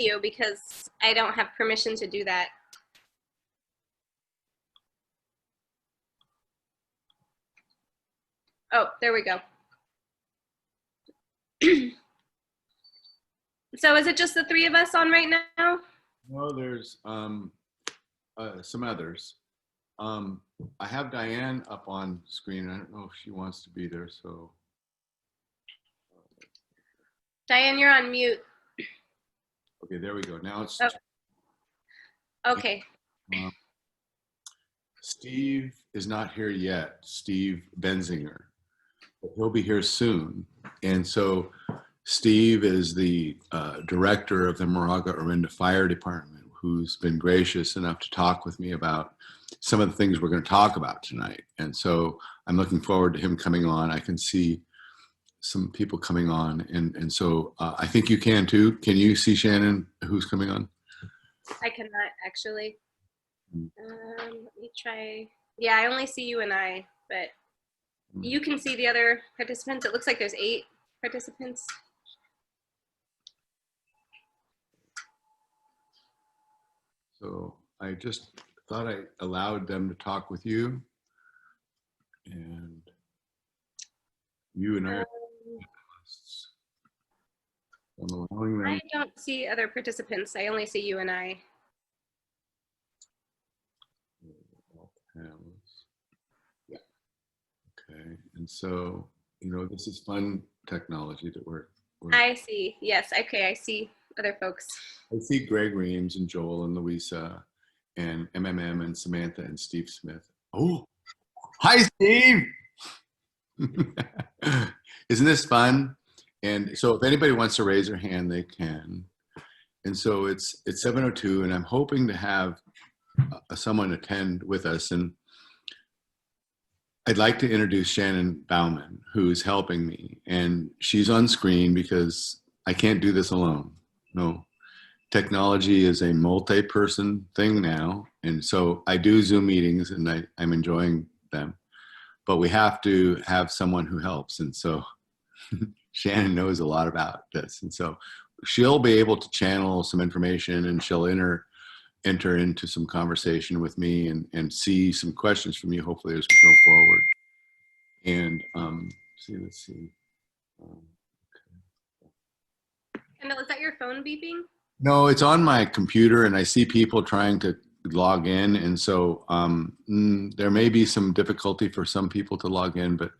you because I don't have permission to do that. Oh, there we go. So is it just the three of us on right now? No, there's some others. I have Diane up on screen. I don't know if she wants to be there, so. Diane, you're on mute. Okay, there we go. Now it's. Oh. Okay. Steve is not here yet, Steve Benzinger, but he'll be here soon. And so Steve is the director of the Moraga Orinda Fire Department, who's been gracious enough to talk with me about some of the things we're going to talk about tonight. And so I'm looking forward to him coming on. I can see some people coming on. And so I think you can too. Can you see Shannon, who's coming on? I cannot actually. Let me try. Yeah, I only see you and I, but you can see the other participants. It looks like there's 8 participants. So I just thought I allowed them to talk with you, and you and I allowing them. I don't see other participants. I only see you and I. Yeah. Okay. And so, you know, this is fun technology that we're I see. Yes. Okay. I see other folks. I see Greg Reams and Joel and Louisa and MMM and Samantha and Steve Smith. Oh, hi, Steve. Isn't this fun? And so if anybody wants to raise their hand, they can. And so it's 7:02, and I'm hoping to have someone attend with us. And I'd like to introduce Shannon Bauman, who's helping me. And she's on screen because I can't do this alone. No. Technology is a multi-person thing now. And so I do Zoom meetings, and I'm enjoying them. But we have to have someone who helps. And so Shannon knows a lot about this. And so she'll be able to channel some information, and she'll enter into some conversation with me and see some questions from you, hopefully, as we go forward. And let's see. Kendall, is that your phone beeping? No, it's on my computer, and I see people trying to log in. And so there may be some difficulty for some people to log in, but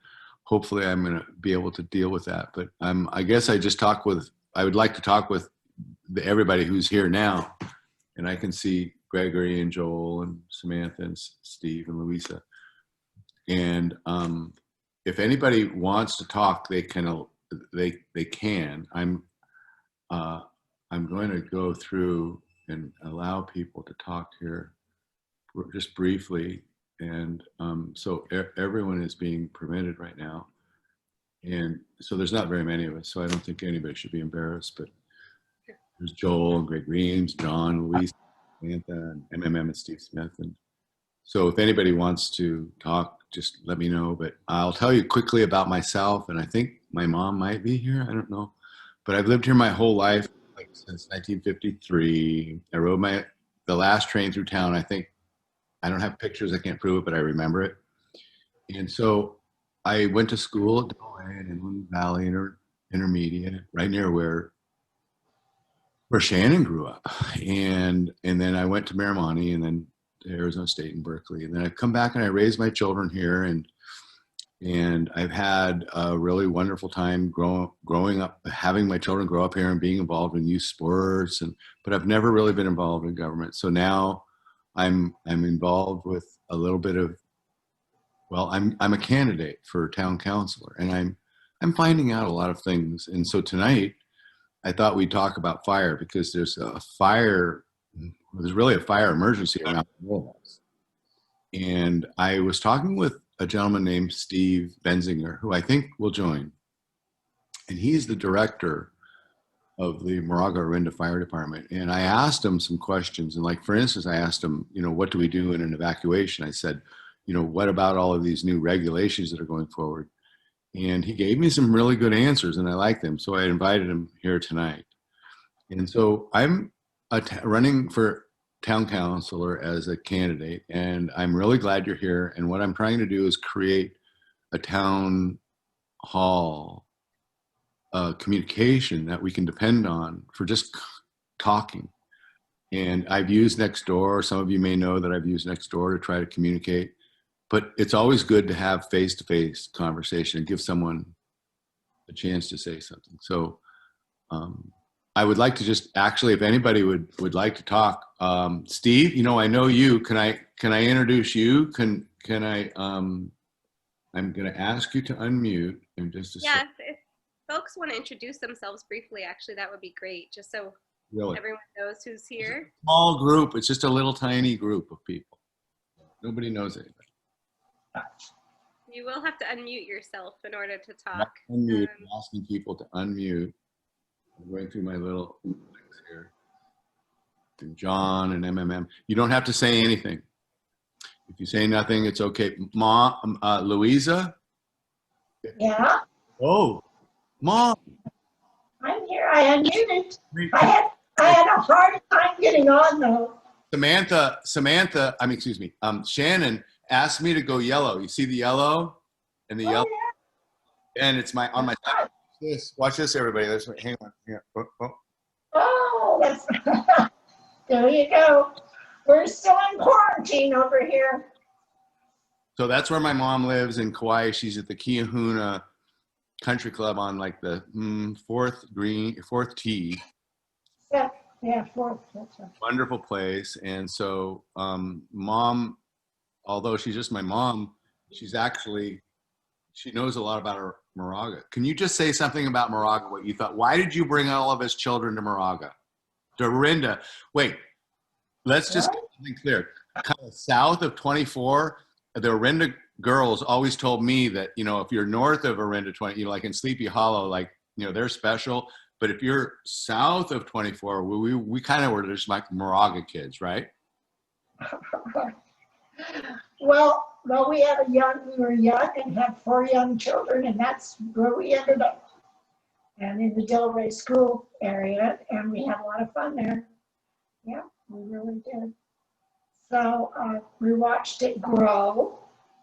hopefully I'm going to be able to deal with that. But I guess I would like to talk with everybody who's here now. And I can see Gregory and Joel and Samantha and Steve and Louisa. And if anybody wants to talk, they can. I'm going to go through and allow people to talk here just briefly. And so everyone is being permitted right now. And so there's not very many of us, so I don't think anybody should be embarrassed. But there's Joel, Greg Reams, John, Luis, Samantha, and MMM and Steve Smith. And so if anybody wants to talk, just let me know. But I'll tell you quickly about myself. And I think my mom might be here. I don't know. But I've lived here my whole life, like since 1953. I rode the last train through town. I think, I don't have pictures, I can't prove it, but I remember it. And so I went to school at Delaware in Inland Valley Intermediate, right near where Shannon grew up. And then I went to Miramonte, and then to Arizona State and Berkeley. And then I've come back and I raised my children here, and I've had a really wonderful time growing up, having my children grow up here and being involved in youth sports, but I've never really been involved in government. So now I'm involved with a little bit of, well, I'm a candidate for town councilor, and I'm finding out a lot of things. And so tonight I thought we'd talk about fire, because there's really a fire emergency around the world. And I was talking with a gentleman named Steve Benzinger, who I think will join. And he's the director of the Moraga Orinda Fire Department. And I asked him some questions. And like, for instance, I asked him, what do we do in an evacuation? I said, what about all of these new regulations that are going forward? And he gave me some really good answers, and I liked them. So I invited him here tonight. And so I'm running for town councilor as a candidate, and I'm really glad you're here. And what I'm trying to do is create a town hall communication that we can depend on for just talking. And I've used Nextdoor. Some of you may know that I've used Nextdoor to try to communicate. But it's always good to have face-to-face conversation and give someone a chance to say something. So I would like to just actually, if anybody would like to talk, Steve, I know you. Can I introduce you? Can I? I'm going to ask you to unmute in just a Yeah, second. if folks want to introduce themselves briefly, actually, that would be great, just so Really, everyone knows who's here. small group. It's just a little tiny group of people. Nobody knows anything. You will have to unmute yourself in order to Not talk. unmute. I'm asking people to unmute. I'm going through my little things here. And John and MMM. You don't have to say anything. If you say nothing, it's okay. Mom, Louisa? Yeah, Oh, Mom. I'm here. I unmuted. I had a hard time getting on though. Excuse me, Shannon asked me to go yellow. You see the yellow? And the yellow? And it's on my side. Watch this, everybody. Hang on. Here. Oh, that's there you go. We're still in quarantine over here. So that's where my mom lives in Kauai. She's at the Kiahuna Country Club on like the fourth tee. Yeah, fourth. That's right. Wonderful place. And so mom, although she's just my mom, she knows a lot about Moraga. Can you just say something about Moraga, what you thought? Why did you bring all of us children to Moraga? Dorinda, wait, let's just get something clear. Kind of south of 24, the Dorinda girls always told me that, if you're north of Orinda 20, like in Sleepy Hollow, like, they're special. But if you're south of 24, we kind of were just like Moraga kids, right? Well, we were young and had 4 young children, and that's where we ended up. And in the Delray School area, and we had a lot of fun there. Yeah, we really did. So we watched it grow.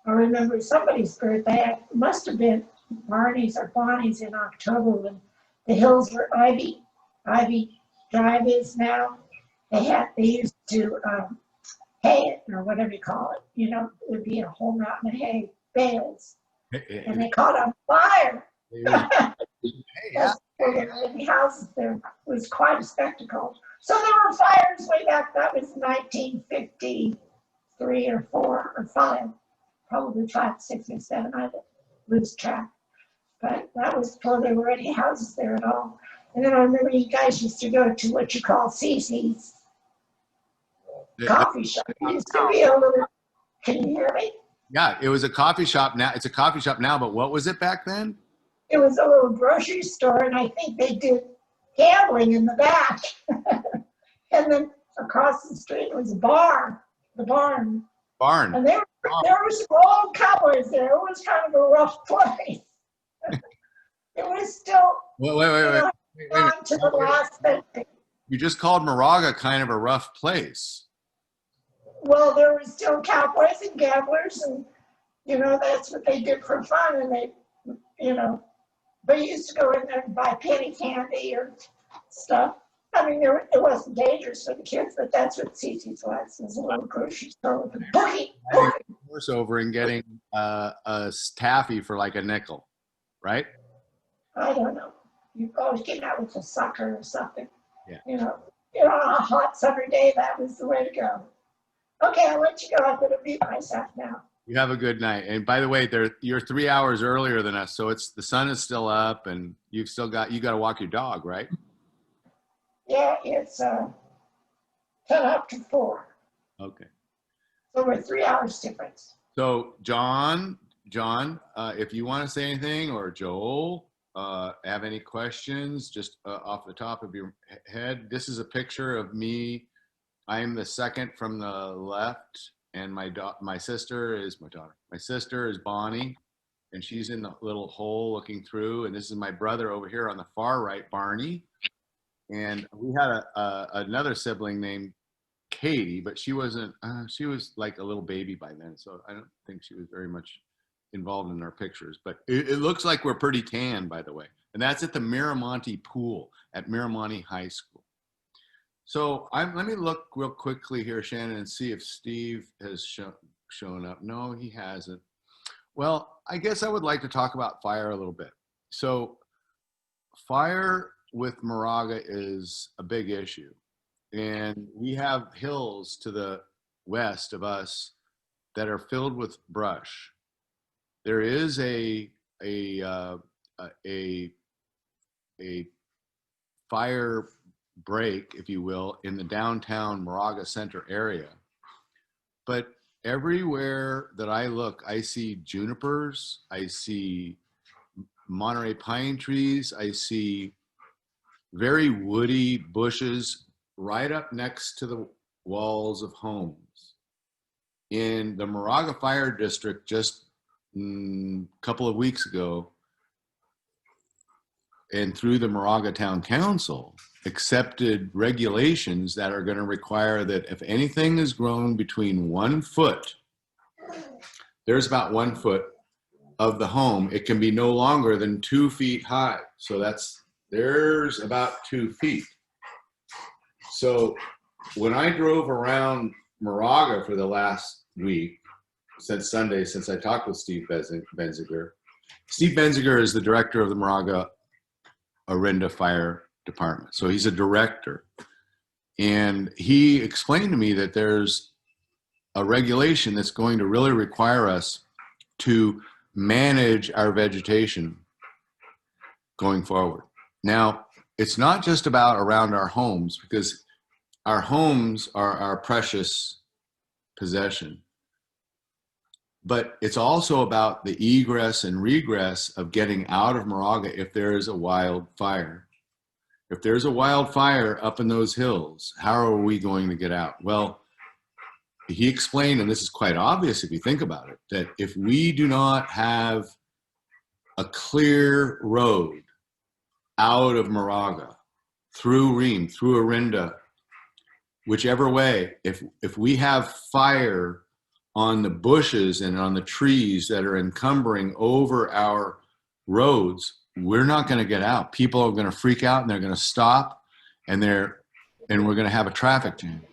I remember somebody's birthday. It must have been Barney's or Bonnie's in October when the hills were Ivy Drive is now. They used to hay it or whatever you call it. It would be a whole mountain of hay bales, and they caught on fire. The houses there was quite a spectacle. So there were fires way back. That was 1953 or 4 or 5. Probably 5, 6, or 7. I lose track. But that was before there were any houses there at all. And then I remember you guys used to go to what you call Cece's coffee shop. It used to be a little. Can you hear me? Yeah, it was a coffee shop now. It's a coffee shop now, but what was it back then? It was a little grocery store, and I think they did gambling in the back. And then across the street was the barn. And there were some old cowboys there. It was kind of a rough place. It was still Wait. on to the last thing. You just called Moraga kind of a rough place. Well, there were still cowboys and gamblers, and that's what they did for fun. And they, they used to go in there and buy penny candy or stuff. I mean, it wasn't dangerous for the kids, but that's what Cece's was a little grocery store with a bookie. Horse over and getting a taffy for like a nickel, right? I don't know. You always came out with a sucker or something. Yeah. On a hot summer day, that was the way to go. Okay, I'll let you go. I'm going to mute myself now. You have a good night. And by the way, you're 3 hours earlier than us, so the sun is still up, and you got to walk your dog, right? Yeah, it's 10 up to 4. Okay. So we're 3 hours difference. So John, if you want to say anything, or Joel, have any questions, just off the top of your head. This is a picture of me. I am the second from the left, and my sister is My sister is Bonnie, and she's in the little hole looking through. And this is my brother over here on the far right, Barney. And we had another sibling named Katie, but she wasn't, she was like a little baby by then. So I don't think she was very much involved in our pictures, but it looks like we're pretty tan, by the way. And that's at the Miramonte pool at Miramonte High School. So let me look real quickly here, Shannon, and see if Steve has shown up. No, he hasn't. Well, I guess I would like to talk about fire a little bit. So fire with Moraga is a big issue. And we have hills to the west of us that are filled with brush. There is a fire break, if you will, in the downtown Moraga Center area. But everywhere that I look, I see junipers, I see Monterey pine trees, I see very woody bushes right up next to the walls of homes. In the Moraga Fire District just a couple of weeks ago, and through the Moraga Town Council, accepted regulations that are going to require that if anything is grown between 1 foot, there's about 1 foot of the home, it can be no longer than 2 feet high. So there's about 2 feet. So when I drove around Moraga for the last week, since Sunday, since I talked with Steve Benziger. Steve Benziger is the director of the Moraga Orinda Fire Department. So he's a director. And he explained to me that there's a regulation that's going to really require us to manage our vegetation going forward. Now, it's not just about around our homes, because our homes are our precious possession. But it's also about the egress and regress of getting out of Moraga if there is a wildfire. If there's a wildfire up in those hills, how are we going to get out? Well, he explained, and this is quite obvious if you think about it, that if we do not have a clear road out of Moraga, through Ream, through Orinda, whichever way, if we have fire on the bushes and on the trees that are encumbering over our roads, we're not going to get out. People are going to freak out and they're going to stop, and we're going to have a traffic jam.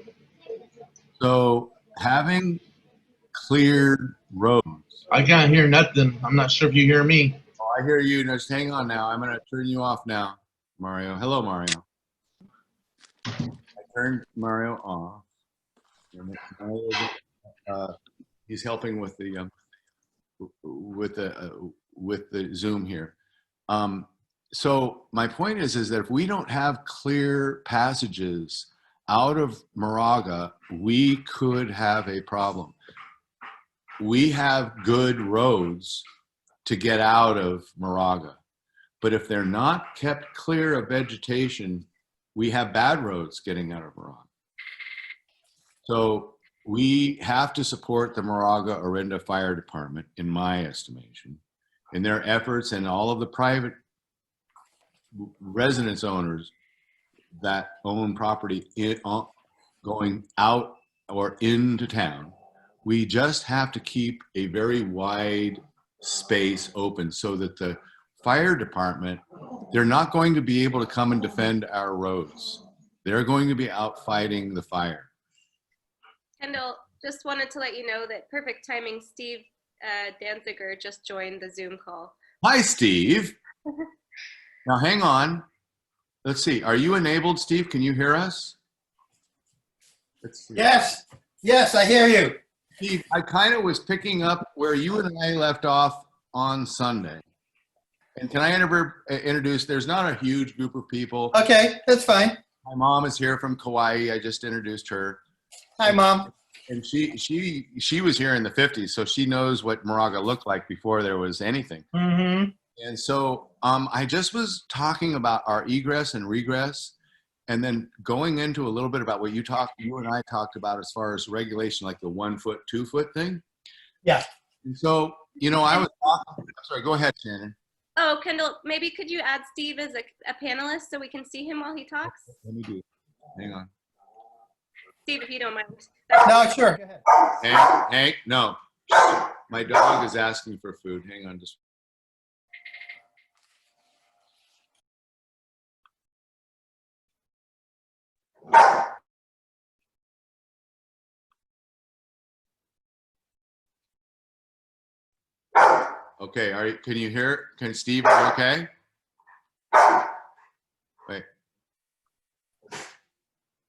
So having cleared roads. I can't hear nothing. I'm not sure if you hear me. Oh, I hear you. Just hang on now. I'm going to turn you off now, Mario. Hello, Mario. I turned Mario off. He's helping with the Zoom here. So my point is that if we don't have clear passages out of Moraga, we could have a problem. We have good roads to get out of Moraga, but if they're not kept clear of vegetation, we have bad roads getting out of Moraga. So we have to support the Moraga Orinda Fire Department, in my estimation, in their efforts, and all of the private residence owners that own property going out or into town. We just have to keep a very wide space open so that the fire department, they're not going to be able to come and defend our roads. They're going to be out fighting the fire. Kendall, just wanted to let you know that perfect timing, Steve Danziger just joined the Zoom call. Hi, Steve. Now, hang on. Let's see. Are you enabled, Steve? Can you hear us? Let's see. Yes, yes, I hear you. Steve, I kind of was picking up where you and I left off on Sunday. And can I introduce, there's not a huge group of people. Okay, that's fine. My mom is here from Kauai. I just introduced her. Hi, Mom. And she was here in the 50s, so she knows what Moraga looked like before there was anything. Mm-hmm. And so I just was talking about our egress and regress, and then going into a little bit about what you and I talked about as far as regulation, like the 1 foot, 2 foot thing. Yeah. And so, I was talking, sorry, go ahead, Shannon. Oh, Kendall, maybe could you add Steve as a panelist so we can see him while he talks? Let me do it. Hang on. Steve, if you don't mind. No, sure. Go ahead. Hank, no. My dog is asking for food. Hang on just. Okay, can you hear? Can Steve, are you okay? Wait.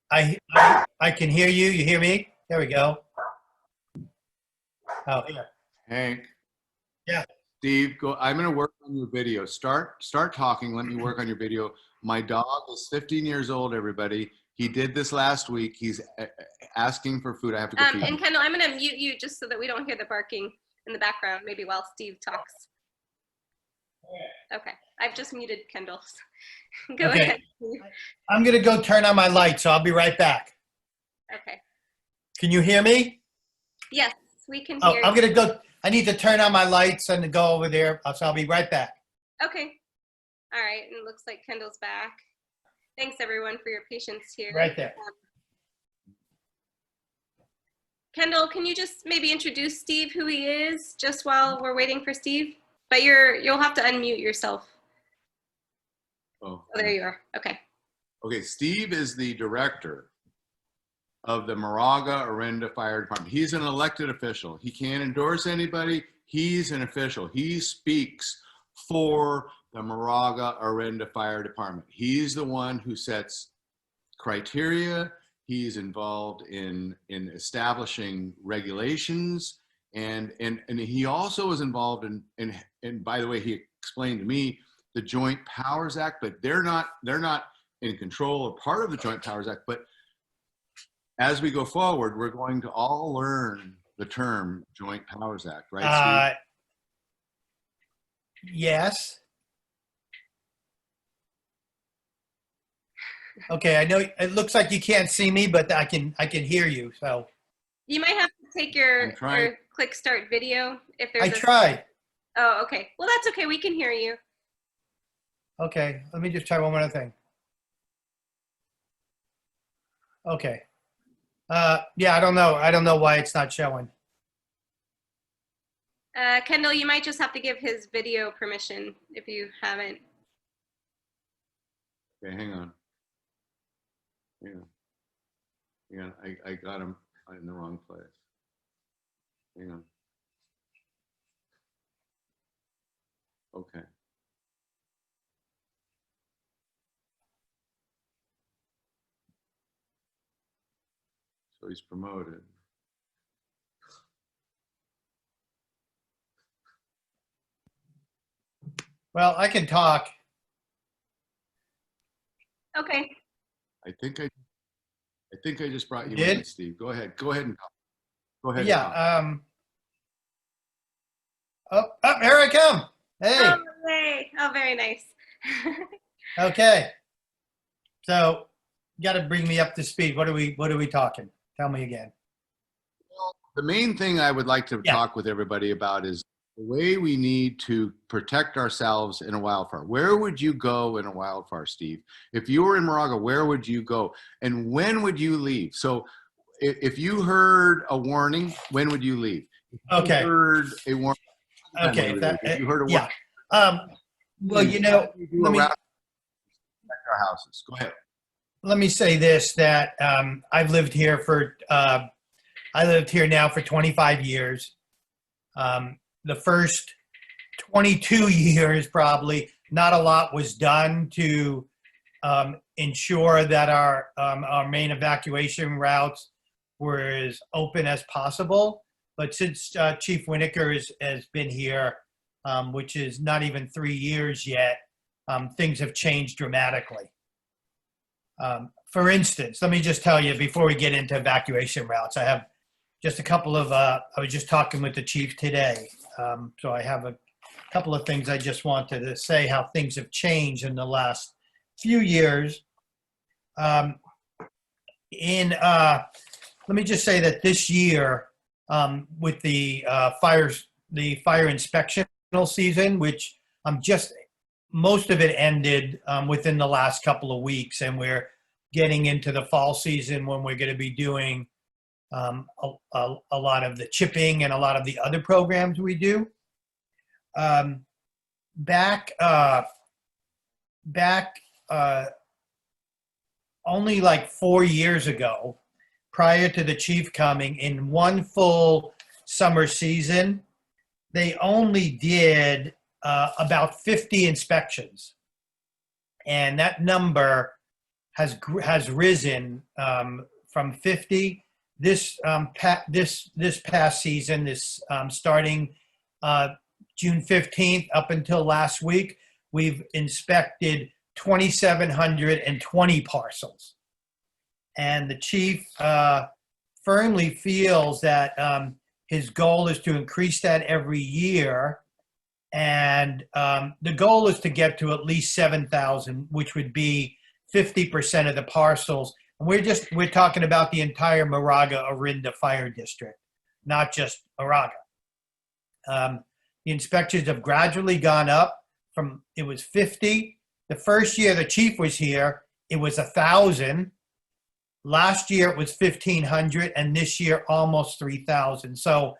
I can hear you. You hear me? There we go. Oh, yeah. Hank. Yeah. Steve, go. I'm going to work on your video. Start talking. Let me work on your video. My dog is 15 years old, everybody. He did this last week. He's asking for food. I have to go feed him. And Kendall, I'm going to mute you just so that we don't hear the barking in the background, maybe while Steve talks. Okay. I've just muted Kendall. Go Okay. ahead, Steve. I'm going to go turn on my light, so I'll be right back. Okay. Can you hear me? Yes, we can Oh, hear I'm you. going to go. I need to turn on my lights and go over there, so I'll be right back. Okay. All right. And it looks like Kendall's back. Thanks, everyone, for your patience here. Right there. Kendall, can you just maybe introduce Steve, who he is, just while we're waiting for Steve? But you'll have to unmute yourself. Oh, Oh, there you are. Okay. okay. Steve is the director of the Moraga Orinda Fire Department. He's an elected official. He can't endorse anybody. He's an official. He speaks for the Moraga Orinda Fire Department. He's the one who sets criteria. He's involved in establishing regulations, and he also is involved in by the way, he explained to me the Joint Powers Act, but they're not in control or part of the Joint Powers Act. But as we go forward, we're going to all learn the term Joint Powers Act, right, Steve? Yes. Okay, I know it looks like you can't see me, but I can hear you. So You might have to take your click start video if there's I tried. Oh, okay. Well, that's okay. We can hear you. Okay, let me just try one more thing. Okay. Yeah, I don't know. I don't know why it's not showing. Kendall, you might just have to give his video permission if you haven't. Okay, hang on. Hang on. I got him in the wrong place. Hang on. Okay. So he's promoted. Well, I can talk. Okay. I think I just brought you Did? in, Steve. Go ahead. Go ahead and talk. Go ahead. Yeah. Oh, here I come. Hey. Oh, yay. Oh, very nice. Okay. So, you got to bring me up to speed. What are we talking? Tell me again. Well, the main thing I would like to talk with everybody about is the way we need to protect ourselves in a wildfire. Where would you go in a wildfire, Steve? If you were in Moraga, where would you go? And when would you leave? So if you heard a warning, when would you leave? If you heard a warning. Okay. If you heard a warning. Yeah. Well, you know, let me protect our houses. Go ahead. Let me say this, that I've lived here now for 25 years. The first 22 years, probably, not a lot was done to ensure that our main evacuation routes were as open as possible. But since Chief Winokur has been here, which is not even 3 years yet, things have changed dramatically. For instance, let me just tell you before we get into evacuation routes, I have just a couple of, I was just talking with the chief today. So I have a couple of things I just wanted to say how things have changed in the last few years. Let me just say that this year, with the fire inspectional season, which just most of it ended within the last couple of weeks, and we're getting into the fall season when we're going to be doing a lot of the chipping and a lot of the other programs we do. Back only like 4 years ago, prior to the chief coming, in one full summer season, they only did about 50 inspections, and that number has risen from 50 this past season. Starting June 15th up until last week, we've inspected 2,720 parcels, and the chief firmly feels that his goal is to increase that every year. And the goal is to get to at least 7,000, which would be 50% of the parcels. And we're talking about the entire Moraga-Orinda Fire District, not just Moraga. The inspections have gradually gone up from, it was 50. The first year the chief was here, it was 1,000. Last year it was 1,500, and this year almost 3,000. So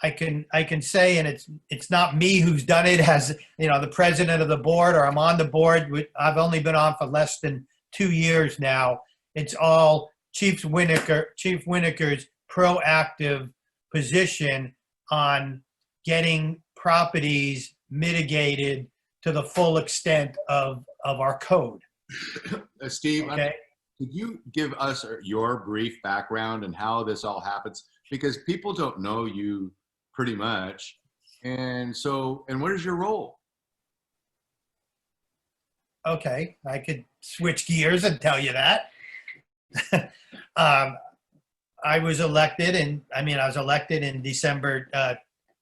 I can say, and it's not me who's done it as, the president of the board, or I'm on the board. I've only been on for less than 2 years now. It's all Chief Winokur's proactive position on getting properties mitigated to the full extent of our code. Steve, Okay. Could you give us your brief background and how this all happens? Because people don't know you pretty much. And what is your role? Okay, I could switch gears and tell you that. I was elected in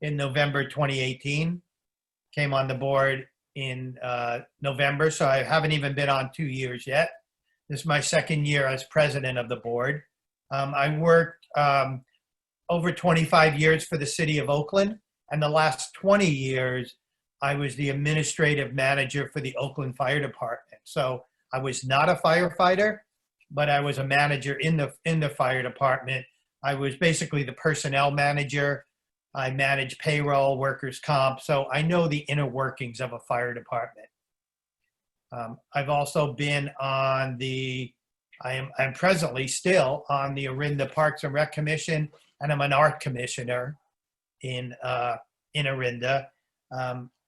November 2018. Came on the board in November, so I haven't even been on 2 years yet. This is my second year as president of the board. I worked over 25 years for the city of Oakland, and the last 20 years, I was the administrative manager for the Oakland Fire Department. So I was not a firefighter, but I was a manager in the fire department. I was basically the personnel manager. I managed payroll, workers' comp, so I know the inner workings of a fire department. I've also been on I'm presently still on the Orinda Parks and Rec Commission, and I'm an art commissioner in Orinda.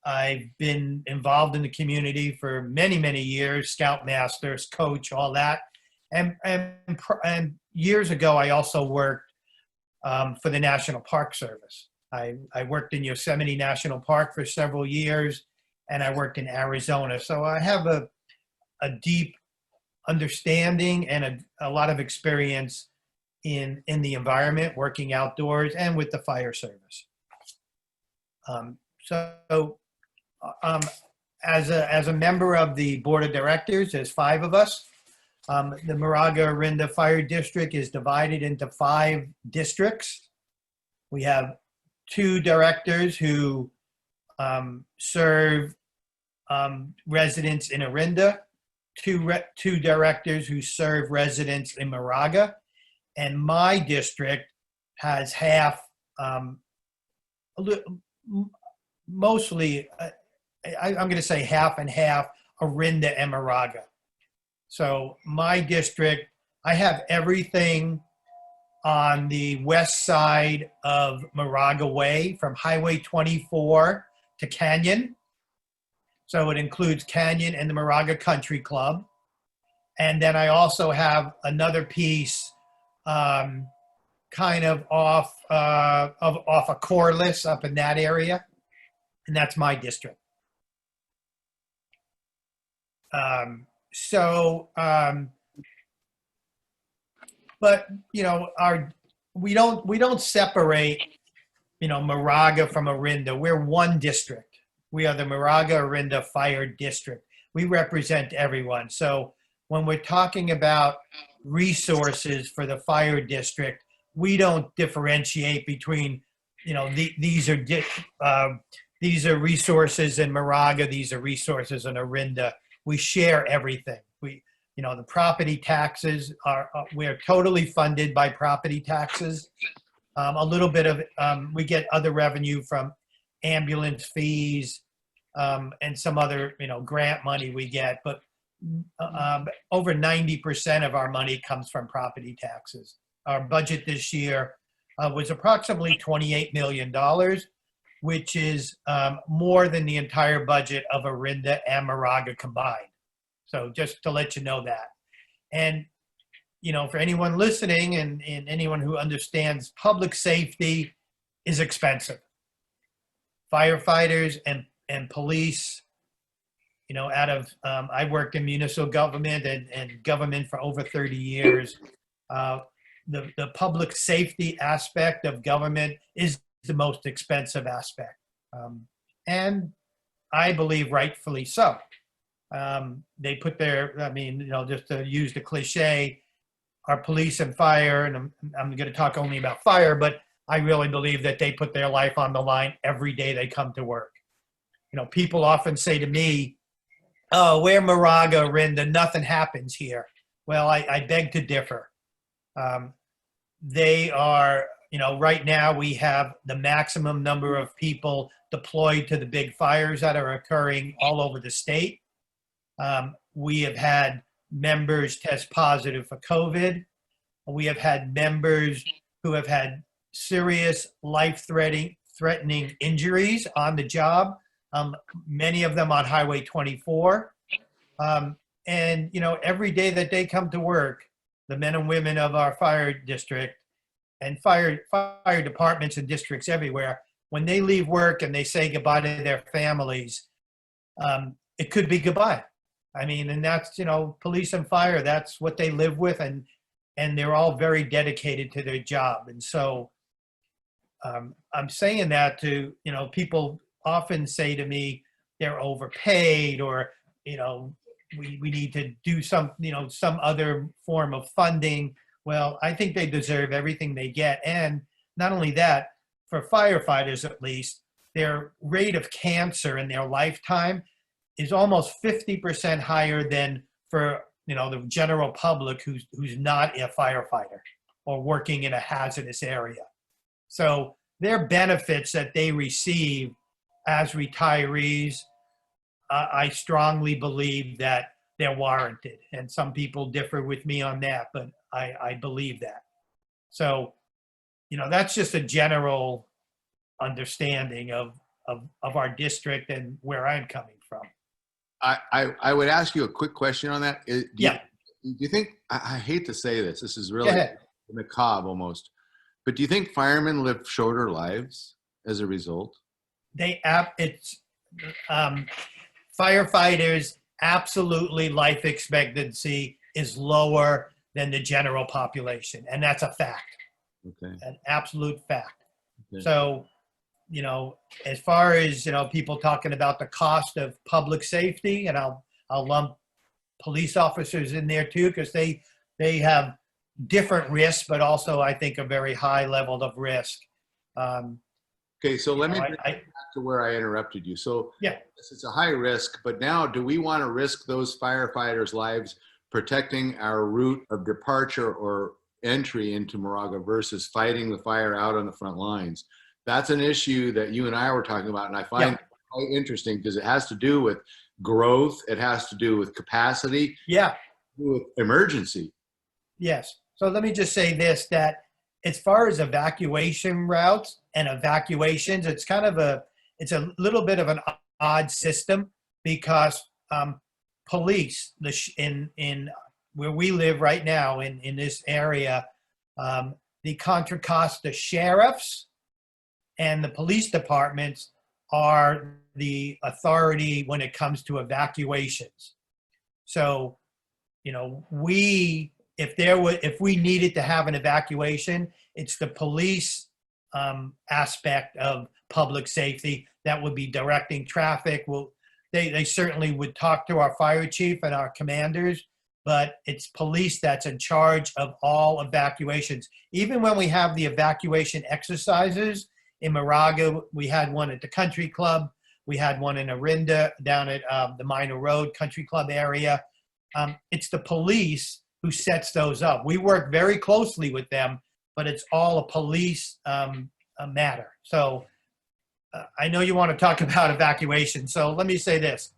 I've been involved in the community for many, many years, Scoutmasters, coach, all that. And years ago, I also worked for the National Park Service. I worked in Yosemite National Park for several years, and I worked in Arizona. So I have a deep understanding and a lot of experience in the environment, working outdoors, and with the fire service. As a member of the board of directors, there's 5 of us. The Moraga-Orinda Fire District is divided into 5 districts. We have 2 directors who serve residents in Orinda, 2 directors who serve residents in Moraga, and my district has half, mostly, I'm going to say half and half, Orinda and Moraga. So my district, I have everything on the west side of Moraga Way from Highway 24 to Canyon. So it includes Canyon and the Moraga Country Club. And then I also have another piece kind of off a Corliss up in that area. And that's my district. But we don't separate, Moraga from Orinda. We're one district. We are the Moraga-Orinda Fire District. We represent everyone. So when we're talking about resources for the fire district, we don't differentiate between, these are these are resources in Moraga, these are resources in Orinda. We share everything. The property taxes we're totally funded by property taxes. A little bit of, we get other revenue from ambulance fees and some other, grant money we get, but over 90% of our money comes from property taxes. Our budget this year was approximately $28 million, which is more than the entire budget of Orinda and Moraga combined. So just to let you know that. And, for anyone listening and anyone who understands, public safety is expensive. Firefighters and police, I worked in municipal government and government for over 30 years. The public safety aspect of government is the most expensive aspect. And I believe rightfully so. They put just to use the cliche, our police and fire, and I'm going to talk only about fire, but I really believe that they put their life on the line every day they come to work. People often say to me, oh, we're Moraga, Orinda, nothing happens here. Well, I beg to differ. They are, right now we have the maximum number of people deployed to the big fires that are occurring all over the state. We have had members test positive for COVID. We have had members who have had serious life-threatening injuries on the job, many of them on Highway 24. And, every day that they come to work, the men and women of our fire district and fire departments and districts everywhere, when they leave work and they say goodbye to their families, it could be goodbye. And that's, police and fire, that's what they live with, and they're all very dedicated to their job. And so I'm saying that to, people often say to me, they're overpaid, or, we need to do some other form of funding. Well, I think they deserve everything they get. And not only that, for firefighters at least, their rate of cancer in their lifetime is almost 50% higher than for the general public who's not a firefighter or working in a hazardous area. So their benefits that they receive as retirees, I strongly believe that they're warranted. And some people differ with me on that, but I believe that. So, that's just a general understanding of our district and where I'm coming from. I would ask you a quick question on that. Do you think, I hate to say this is really macabre almost, but do you think firemen live shorter lives as a result? Firefighters, absolutely, life expectancy is lower than the general population, and that's a fact. Okay. An absolute fact. Okay. So, as far as, people talking about the cost of public safety, and I'll lump police officers in there too, because they have different risks, but also I think a very high level of risk. Okay, so let me bring back to where I interrupted you. So it's a high risk, but now do we want to risk those firefighters' lives protecting our route of departure or entry into Moraga versus fighting the fire out on the front lines? That's an issue that you and I were talking about, and I find it quite interesting because it has to do with growth, it has to do with capacity, with emergency. Yes. So let me just say this, that as far as evacuation routes and evacuations, it's a little bit of an odd system because police, in where we live right now in this area, the Contra Costa sheriffs and the police departments are the authority when it comes to evacuations. So, if we needed to have an evacuation, it's the police aspect of public safety that would be directing traffic. Well, they certainly would talk to our fire chief and our commanders, but it's police that's in charge of all evacuations. Even when we have the evacuation exercises, in Moraga. We had one at the country club. We had one in Orinda down at the Minor Road Country Club area. It's the police who sets those up. We work very closely with them, but it's all a police matter. So I know you want to talk about evacuation. So let me say this.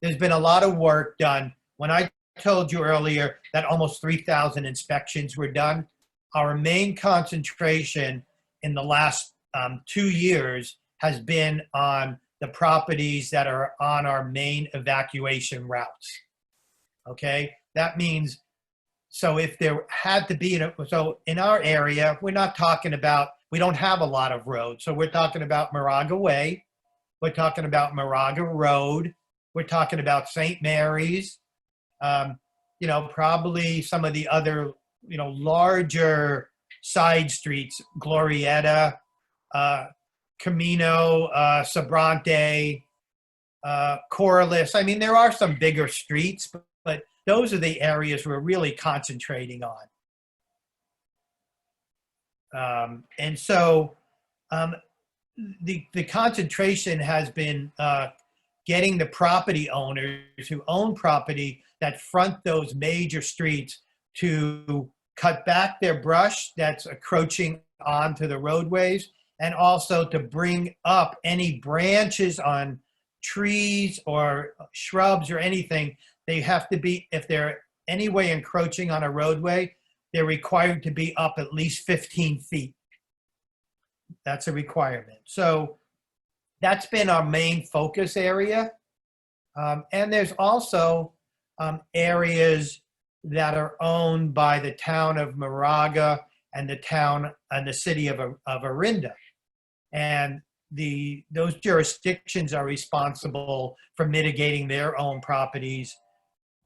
There's been a lot of work done. When I told you earlier that almost 3,000 inspections were done, our main concentration in the last 2 years has been on the properties that are on our main evacuation routes. Okay, that means, so if there had to be, so in our area, we're not talking about, we don't have a lot of roads. So we're talking about Moraga Way, we're talking about Moraga Road, we're talking about St. Mary's, you know, probably some of the other, you know, larger side streets, Glorietta, Camino, Sobrante, Corliss. I mean, there are some bigger streets, but those are the areas we're really concentrating on. And so the concentration has been getting the property owners who own property that front those major streets to cut back their brush that's encroaching onto the roadways, and also to bring up any branches on trees or shrubs or anything. They have to be, if they're any way encroaching on a roadway, they're required to be up at least 15 feet. That's a requirement. So that's been our main focus area. And there's also areas that are owned by the town of Moraga and the town and the city of Orinda. And those jurisdictions are responsible for mitigating their own properties,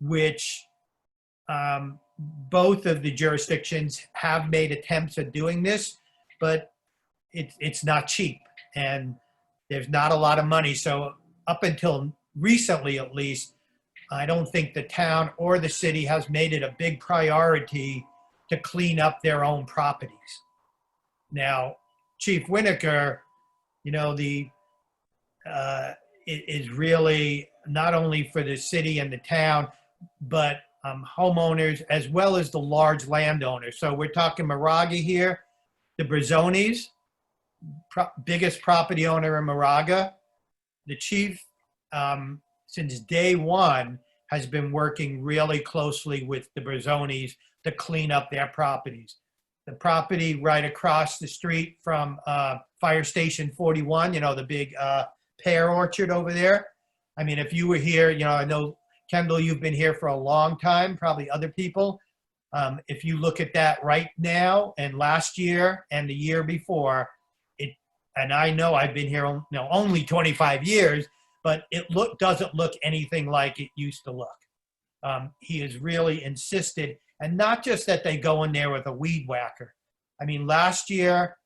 which both of the jurisdictions have made attempts at doing this, but it's not cheap and there's not a lot of money. So up until recently, at least, I don't think the town or the city has made it a big priority to clean up their own properties. Now, Chief Winokur, you know, it is really not only for the city and the town, but homeowners as well as the large landowners. So we're talking Moraga here, the Brazzonis, biggest property owner in Moraga. The chief, since day one, has been working really closely with the Brazzonis to clean up their properties. The property right across the street from Fire Station 41, you know, the big pear orchard over there. I mean, if you were here, you know, I know, Kendall, you've been here for a long time, probably other people. If you look at that right now and last year and the year before, and I know I've been here only 25 years, but it doesn't look anything like it used to look. He has really insisted, and not just that they go in there with a weed whacker. I mean, last year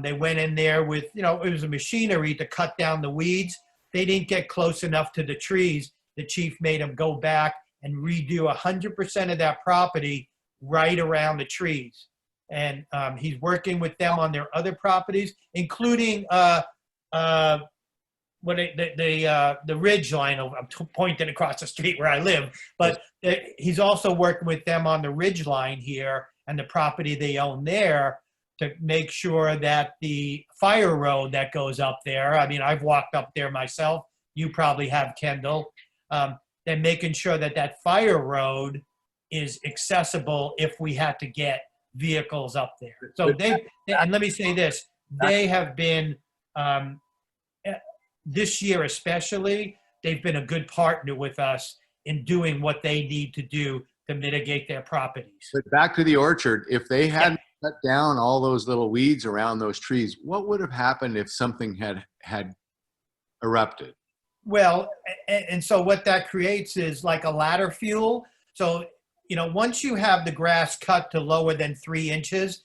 they went in there with, you know, it was a machinery to cut down the weeds. They didn't get close enough to the trees. The chief made them go back and redo 100% of that property right around the trees. And he's working with them on their other properties, including the ridge line. I'm pointing across the street where I live, but he's also working with them on the ridge line here and the property they own there to make sure that the fire road that goes up there, I mean, I've walked up there myself. You probably have, Kendall. They're making sure that that fire road is accessible if we had to get vehicles up there. So and let me say this, they have been, this year especially, they've been a good partner with us in doing what they need to do to mitigate their properties. But back to the orchard, if they hadn't cut down all those little weeds around those trees, what would have happened if something had erupted? Well, and so what that creates is like a ladder fuel. So, you know, once you have the grass cut to lower than 3 inches,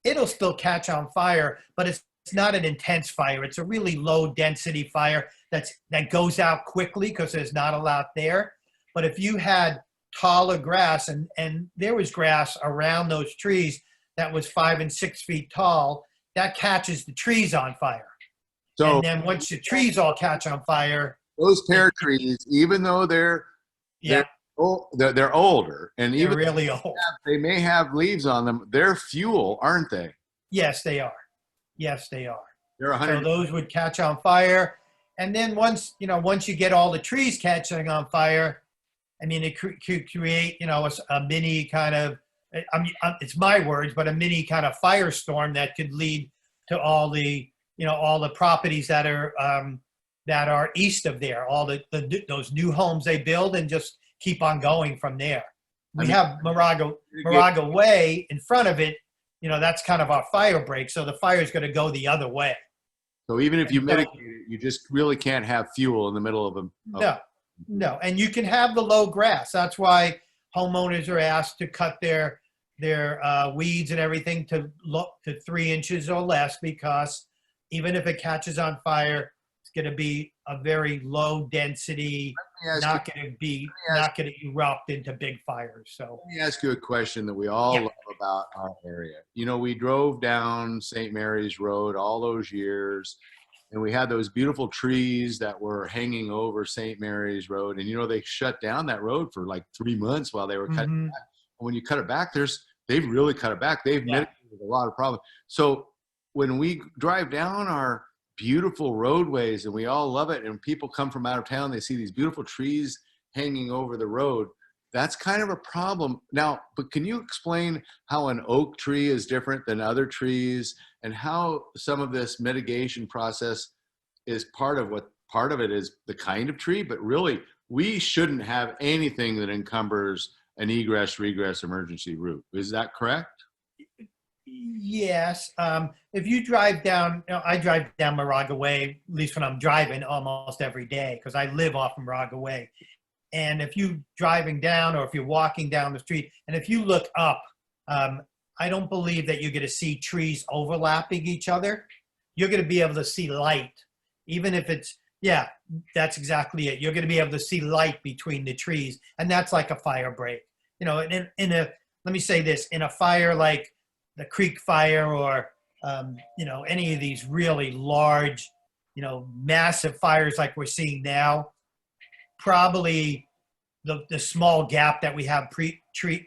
it'll still catch on fire, but it's not an intense fire. It's a really low density fire that goes out quickly because there's not a lot there. But if you had taller grass, and there was grass around those trees that was 5 and 6 feet tall, that catches the trees on fire. So And then once the trees all catch on fire, those pear trees, even though yeah, they're older, and they're even really old. they may have leaves on them, they're fuel, aren't they? Yes, they are. Yes, they are. They're So 100. those would catch on fire. And then once you get all the trees catching on fire, I mean, it could create, a mini kind of, it's my words, but a mini kind of firestorm that could lead to all the properties that are east of there, all those new homes they build, and just keep on going from there. We have Moraga Way in front of it. That's kind of our fire break. So the fire is going to go the other way. So even if you mitigate it, you just really can't have fuel in the middle of them. No. And you can have the low grass. That's why homeowners are asked to cut their weeds and everything to 3 inches or less, because even if it catches on fire, it's going to be a very low density, not going to erupt into big fires. So let me ask you a question that we all love about our area. We drove down St. Mary's Road all those years, and we had those beautiful trees that were hanging over St. Mary's Road. And, they shut down that road for like 3 months while they were cutting it back. When you cut it back, they've really cut it back. They've mitigated a lot of problems. So when we drive down our beautiful roadways and we all love it, and people come from out of town, they see these beautiful trees hanging over the road, that's kind of a problem. Now, but can you explain how an oak tree is different than other trees, and how some of this mitigation process is part of it is the kind of tree, but really we shouldn't have anything that encumbers an egress, regress, emergency route. Is that correct? Yes. If you drive down, I drive down Moraga Way, at least when I'm driving, almost every day, because I live off Moraga Way. And if you're driving down, or if you're walking down the street, and if you look up, I don't believe that you're going to see trees overlapping each other. You're going to be able to see light, even if it's, that's exactly it. You're going to be able to see light between the trees, and that's like a fire break. Let me say this, in a fire like the Creek Fire, or any of these really large, massive fires like we're seeing now, probably the small gap that we have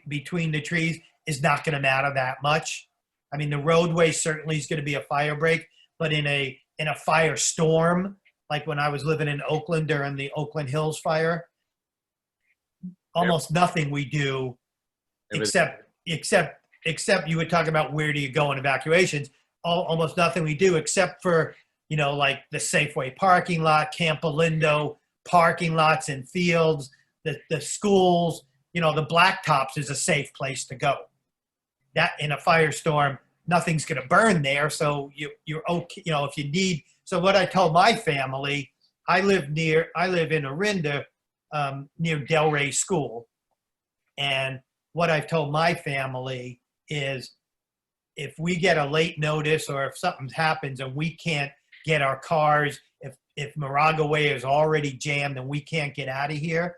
between the trees is not going to matter that much. I mean, the roadway certainly is going to be a fire break, but in a firestorm, like when I was living in Oakland during the Oakland Hills fire, almost nothing we do except you were talking about where do you go in evacuations. Almost nothing we do except for, like the Safeway parking lot, Camp Lindo parking lots and fields, the schools, the blacktops is a safe place to go. That in a firestorm, nothing's going to burn there. So you're okay. If you need, so what I told my family, I live in Orinda, near Delray School. And what I've told my family is, if we get a late notice, or if something happens and we can't get our cars, if Moraga Way is already jammed and we can't get out of here,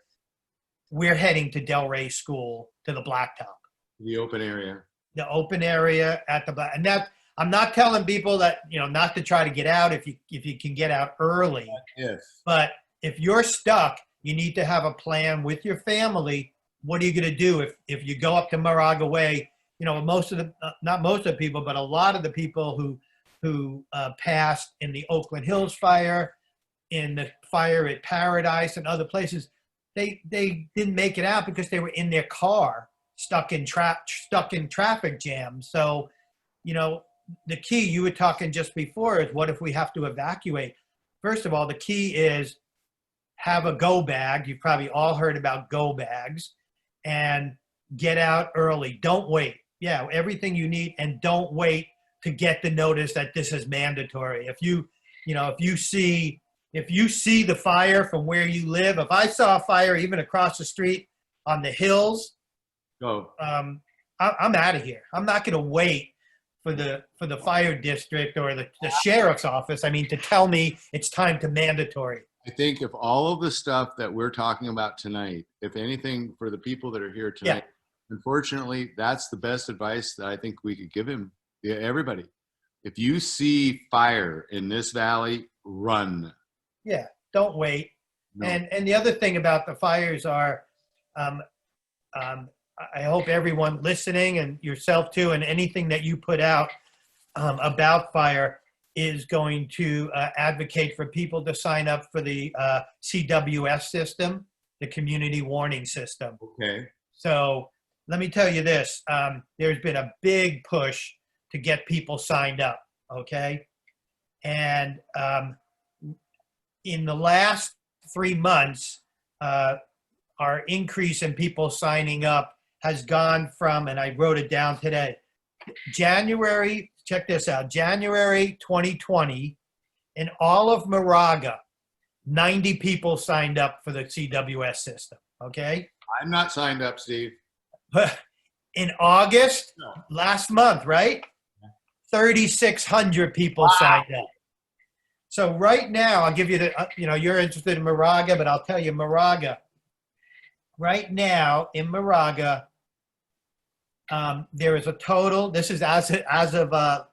we're heading to Delray School, to the blacktop. The open area. The open area at the black, and that I'm not telling people that, not to try to get out if you can get out early. Yes. But if you're stuck, you need to have a plan with your family. What are you going to do if you go up to Moraga Way? Not most of the people, but a lot of the people who passed in the Oakland Hills fire, in the fire at Paradise and other places, they didn't make it out because they were in their car, stuck in traffic jams. So, the key you were talking just before is, what if we have to evacuate? First of all, the key is have a go bag. You've probably all heard about go bags, and get out early. Don't wait. Yeah, everything you need, and don't wait to get the notice that this is mandatory. If you see the fire from where you live, if I saw a fire even across the street on the hills, Go. I'm out of here. I'm not going to wait for the fire district or the sheriff's office, to tell me it's time to mandatory. I think if all of the stuff that we're talking about tonight, if anything, for the people that are here tonight, unfortunately, that's the best advice that I think we could give everybody. If you see fire in this valley, run. Yeah, don't wait. No. And the other thing about the fires are, um, I hope everyone listening and yourself too, and anything that you put out about fire is going to advocate for people to sign up for the CWS system, the community warning system. Okay. So let me tell you this, there's been a big push to get people signed up, okay? And in the last 3 months, our increase in people signing up has gone from, and I wrote it down today, January, check this out, January 2020, in all of Moraga, 90 people signed up for the CWS system, okay? I'm not signed up, Steve. In August, No. last month, right? 3,600 people signed up. So right now, I'll give you the, you're interested in Moraga, but I'll tell you Moraga. Right now in Moraga, there is a total, this is as of the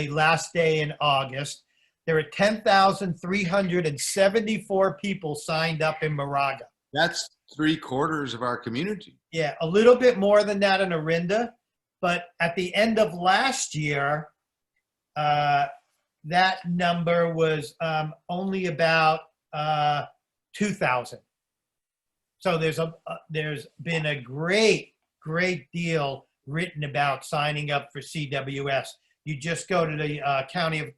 last day in August, there are 10,374 people signed up in Moraga. That's 3/4 of our community. Yeah, a little bit more than that in Orinda, but at the end of last year, that number was only about 2,000. So there's been a great deal written about signing up for CWS. You just go to the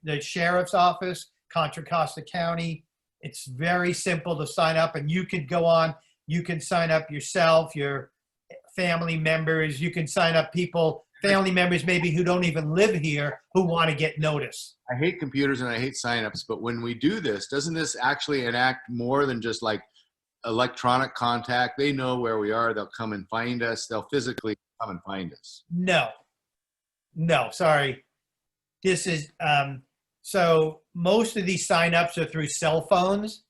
the sheriff's office, Contra Costa County. It's very simple to sign up, and you could go on. You can sign up yourself, your family members. You can sign up family members maybe who don't even live here who want to get notice. I hate computers and I hate signups, but when we do this, doesn't this actually enact more than just like electronic contact? They know where we are. They'll come and find us. They'll physically come and find us. No, sorry. This is, so most of these signups are through cell phones.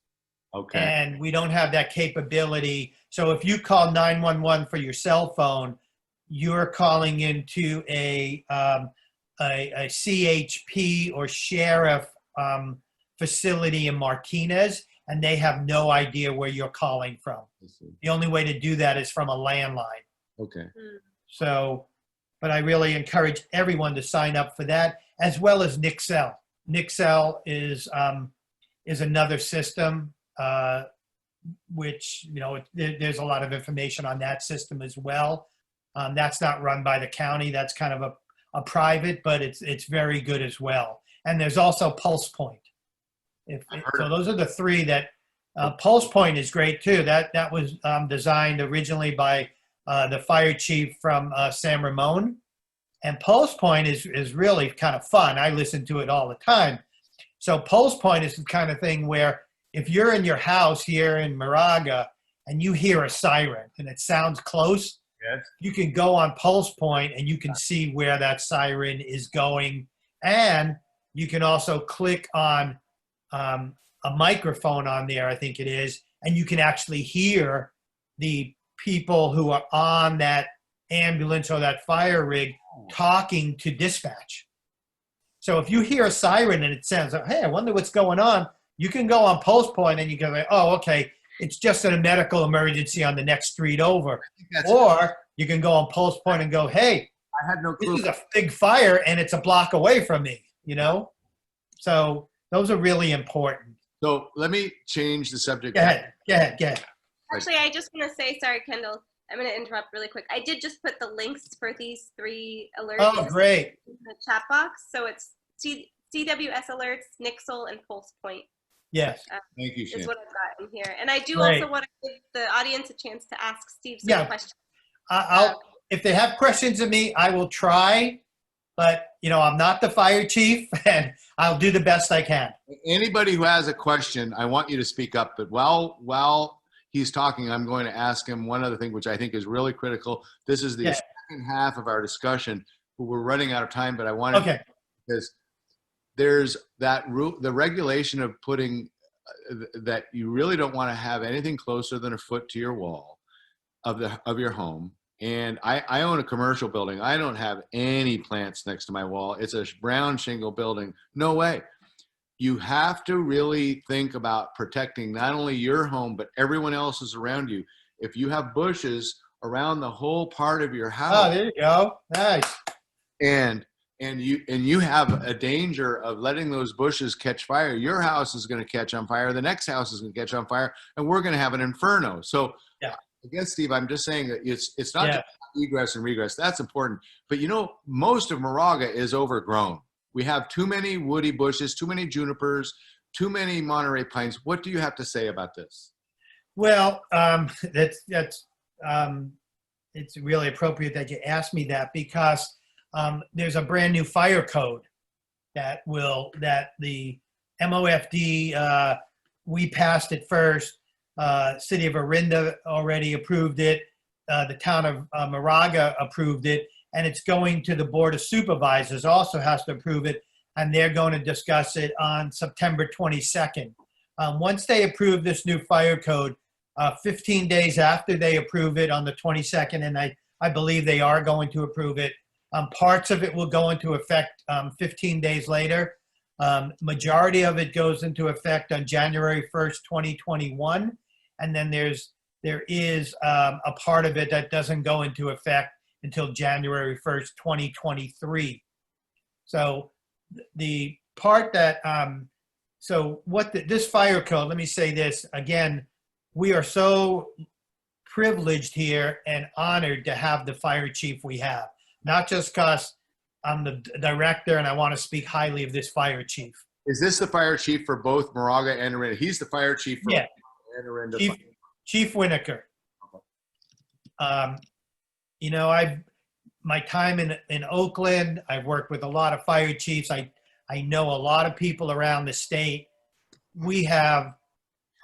Okay. And we don't have that capability. So if you call 911 for your cell phone, you're calling into a CHP or sheriff facility in Martinez, and they have no idea where you're calling from. The only way to do that is from a landline. Okay. So, but I really encourage everyone to sign up for that, as well as Nixel. Nixel is another system, which, there's a lot of information on that system as well. That's not run by the county. That's kind of a private, but it's very good as well. And there's also Pulse Point. So those are the three that, Pulse Point is great too. That was designed originally by the fire chief from San Ramon. And Pulse Point is really kind of fun. I listen to it all the time. So Pulse Point is the kind of thing where if you're in your house here in Moraga and you hear a siren and it sounds close, yes, you can go on Pulse Point and you can see where that siren is going. And you can also click on a microphone on there, I think it is, and you can actually hear the people who are on that ambulance or that fire rig talking to dispatch. So if you hear a siren and it sounds like, hey, I wonder what's going on, you can go on Pulse Point and you can go, oh, okay, it's just a medical emergency on the next street over. Or you can go on Pulse Point and go, hey, I had no clue. this is a big fire and it's a block away from me, So those are really important. So let me change the subject. Go ahead. Actually, I just want to say, sorry, Kendall, I'm going to interrupt really quick. I did just put the links for these 3 alerts Oh, great. in the chat box. So it's CWS alerts, Nixel, and Pulse Point. Yes. Thank you, Shannon. Is what I've got in here. And I do Great. also want to give the audience a chance to ask Steve some questions. If they have questions of me, I will try, but I'm not the fire chief and I'll do the best I can. Anybody who has a question, I want you to speak up, but while he's talking, I'm going to ask him one other thing, which I think is really critical. This is the second half of our discussion. We're running out of time, but I wanted Okay. because there's that the regulation of putting that you really don't want to have anything closer than a foot to your wall of your home. And I own a commercial building. I don't have any plants next to my wall. It's a brown shingle building. No way. You have to really think about protecting not only your home, but everyone else's around you. If you have bushes around the whole part of your house, Oh, there you go. Nice. and you have a danger of letting those bushes catch fire, your house is going to catch on fire, the next house is going to catch on fire, and we're going to have an inferno. So Yeah. again, Steve, I'm just saying that it's not Yeah. just egress and regress. That's important. But most of Moraga is overgrown. We have too many woody bushes, too many junipers, too many Monterey pines. What do you have to say about this? Well, it's really appropriate that you asked me that, because there's a brand new fire code that the MOFD, we passed it first. City of Orinda already approved it. The town of Moraga approved it, and it's going to the Board of Supervisors, also has to approve it, and they're going to discuss it on September 22nd. Once they approve this new fire code, 15 days after they approve it on the 22nd, and I believe they are going to approve it, parts of it will go into effect 15 days later. Majority of it goes into effect on January 1st, 2021. And then there is a part of it that doesn't go into effect until January 1st, 2023. So the part that, this fire code, let me say this again, we are so privileged here and honored to have the fire chief we have, not just because I'm the director and I want to speak highly of this fire chief. Is this the fire chief for both Moraga and Orinda? He's the fire chief for Orinda. Chief Winokur. My time in Oakland, I've worked with a lot of fire chiefs. I know a lot of people around the state. We have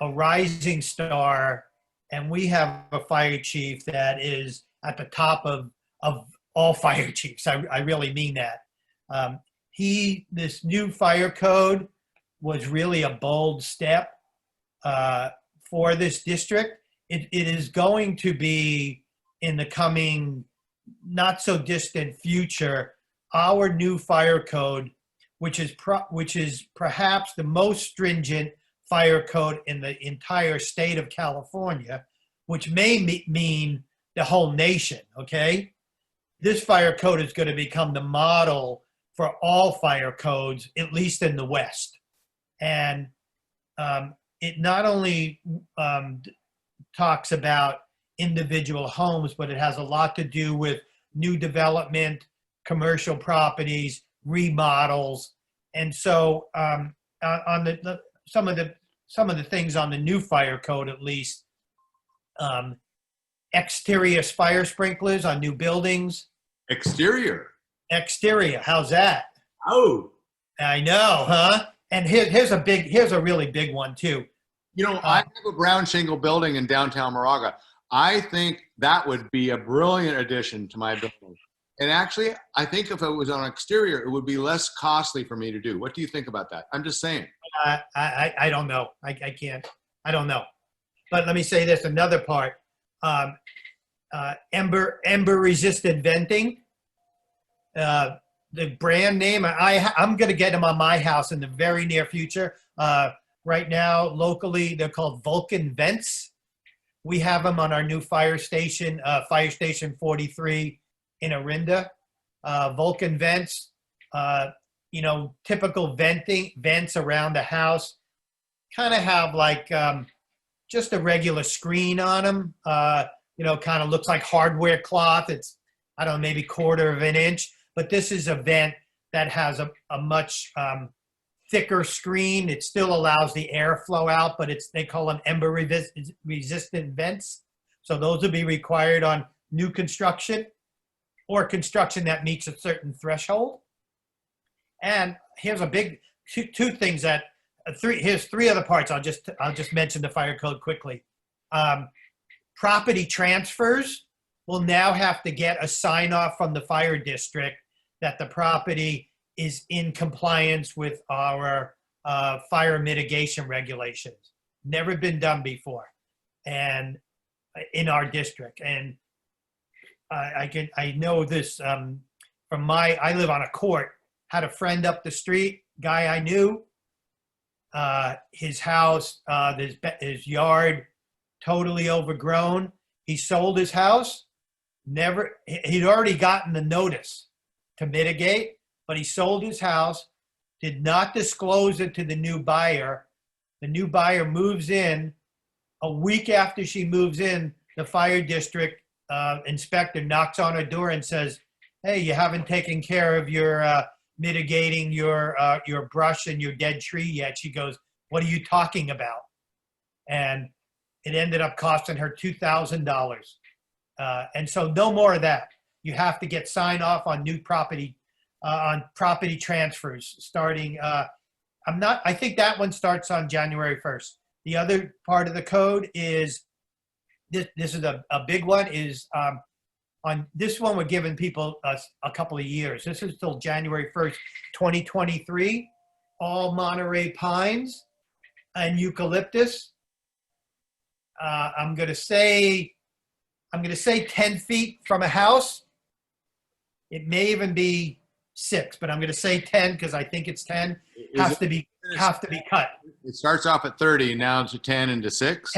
a rising star, and we have a fire chief that is at the top of all fire chiefs. I really mean that. This new fire code was really a bold step for this district. It is going to be, in the coming not so distant future, our new fire code, which is perhaps the most stringent fire code in the entire state of California, which may mean the whole nation, okay? This fire code is going to become the model for all fire codes, at least in the West. And it not only talks about individual homes, but it has a lot to do with new development, commercial properties, remodels. And so on some of the things on the new fire code, at least, exterior fire sprinklers on new buildings. Exterior, how's that? Oh, I know, huh? And here's a really big one too. I have a brown shingle building in downtown Moraga. I think that would be a brilliant addition to my building. And actually, I think if it was on exterior, it would be less costly for me to do. What do you think about that? I'm just saying. I don't know. I can't. I don't know. But let me say this, another part. Ember resistant venting. The brand name, I'm going to get them on my house in the very near future. Right now, locally, they're called Vulcan Vents. We have them on our new fire station 43 in Orinda. Vulcan Vents, typical vents around the house, kind of have like just a regular screen on them. Kind of looks like hardware cloth. It's, I don't know, maybe 1/4 of an inch. But this is a vent that has a much thicker screen. It still allows the airflow out, but they call them ember resistant vents. So those will be required on new construction or construction that meets a certain threshold. And here's a big two things that here's three other parts. I'll just mention the fire code quickly. Property transfers will now have to get a sign off from the fire district that the property is in compliance with our fire mitigation regulations. Never been done before, and in our district. And I know this from I live on a court, had a friend up the street, guy I knew, his house, his yard, totally overgrown. He sold his house, he'd already gotten the notice to mitigate, but he sold his house, did not disclose it to the new buyer. The new buyer moves in. A week after she moves in, the fire district inspector knocks on her door and says, "Hey, you haven't taken care of your mitigating your brush and your dead tree yet." She goes, "What are you talking about?" And it ended up costing her $2,000. And so no more of that. You have to get sign off on new property, on property transfers starting. I think that one starts on January 1st. The other part of the code is, this is a big one, is on this one, we're giving people a couple of years. This is till January 1st, 2023. All Monterey pines and eucalyptus. I'm gonna say 10 feet from a house. It may even be 6, but I'm gonna say 10 because I think it's 10. Have to be cut. It starts off at 30, now to 10 and to 6?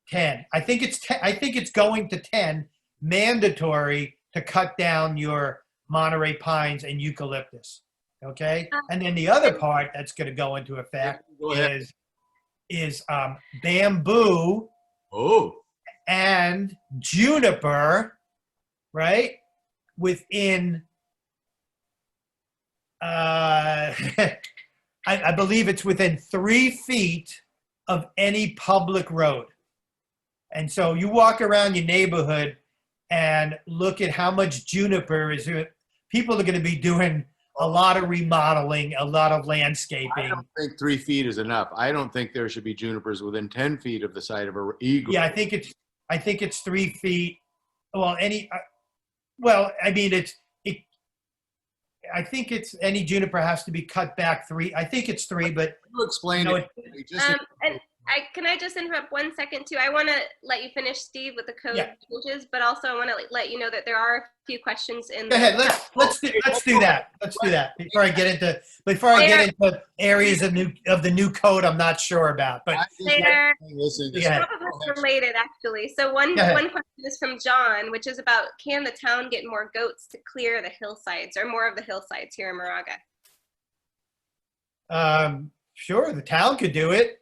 10. I think it's 10. I think it's going to 10, mandatory to cut down your Monterey pines and eucalyptus. Okay? And then the other part that's going to go into effect is bamboo and juniper, right? Within I believe it's within 3 feet of any public road. And so you walk around your neighborhood and look at how much juniper is. People are going to be doing a lot of remodeling, a lot of landscaping. I don't think 3 feet is enough. I don't think there should be junipers within 10 feet of the site of a eagle. Yeah, I think it's 3 feet. Well, I think it's any juniper has to be cut back 3. I think it's 3, but you explain it. And can I just interrupt 1 second too? I want to let you finish, Steve, with the code changes, but also I want to let you know that there are a few questions in. Go ahead. Let's do that. Let's do that before I get into areas of the new code I'm not sure about. But they're related actually. So one question is from John, which is about, can the town get more goats to clear the hillsides or more of the hillsides here in Moraga? Sure, the town could do it.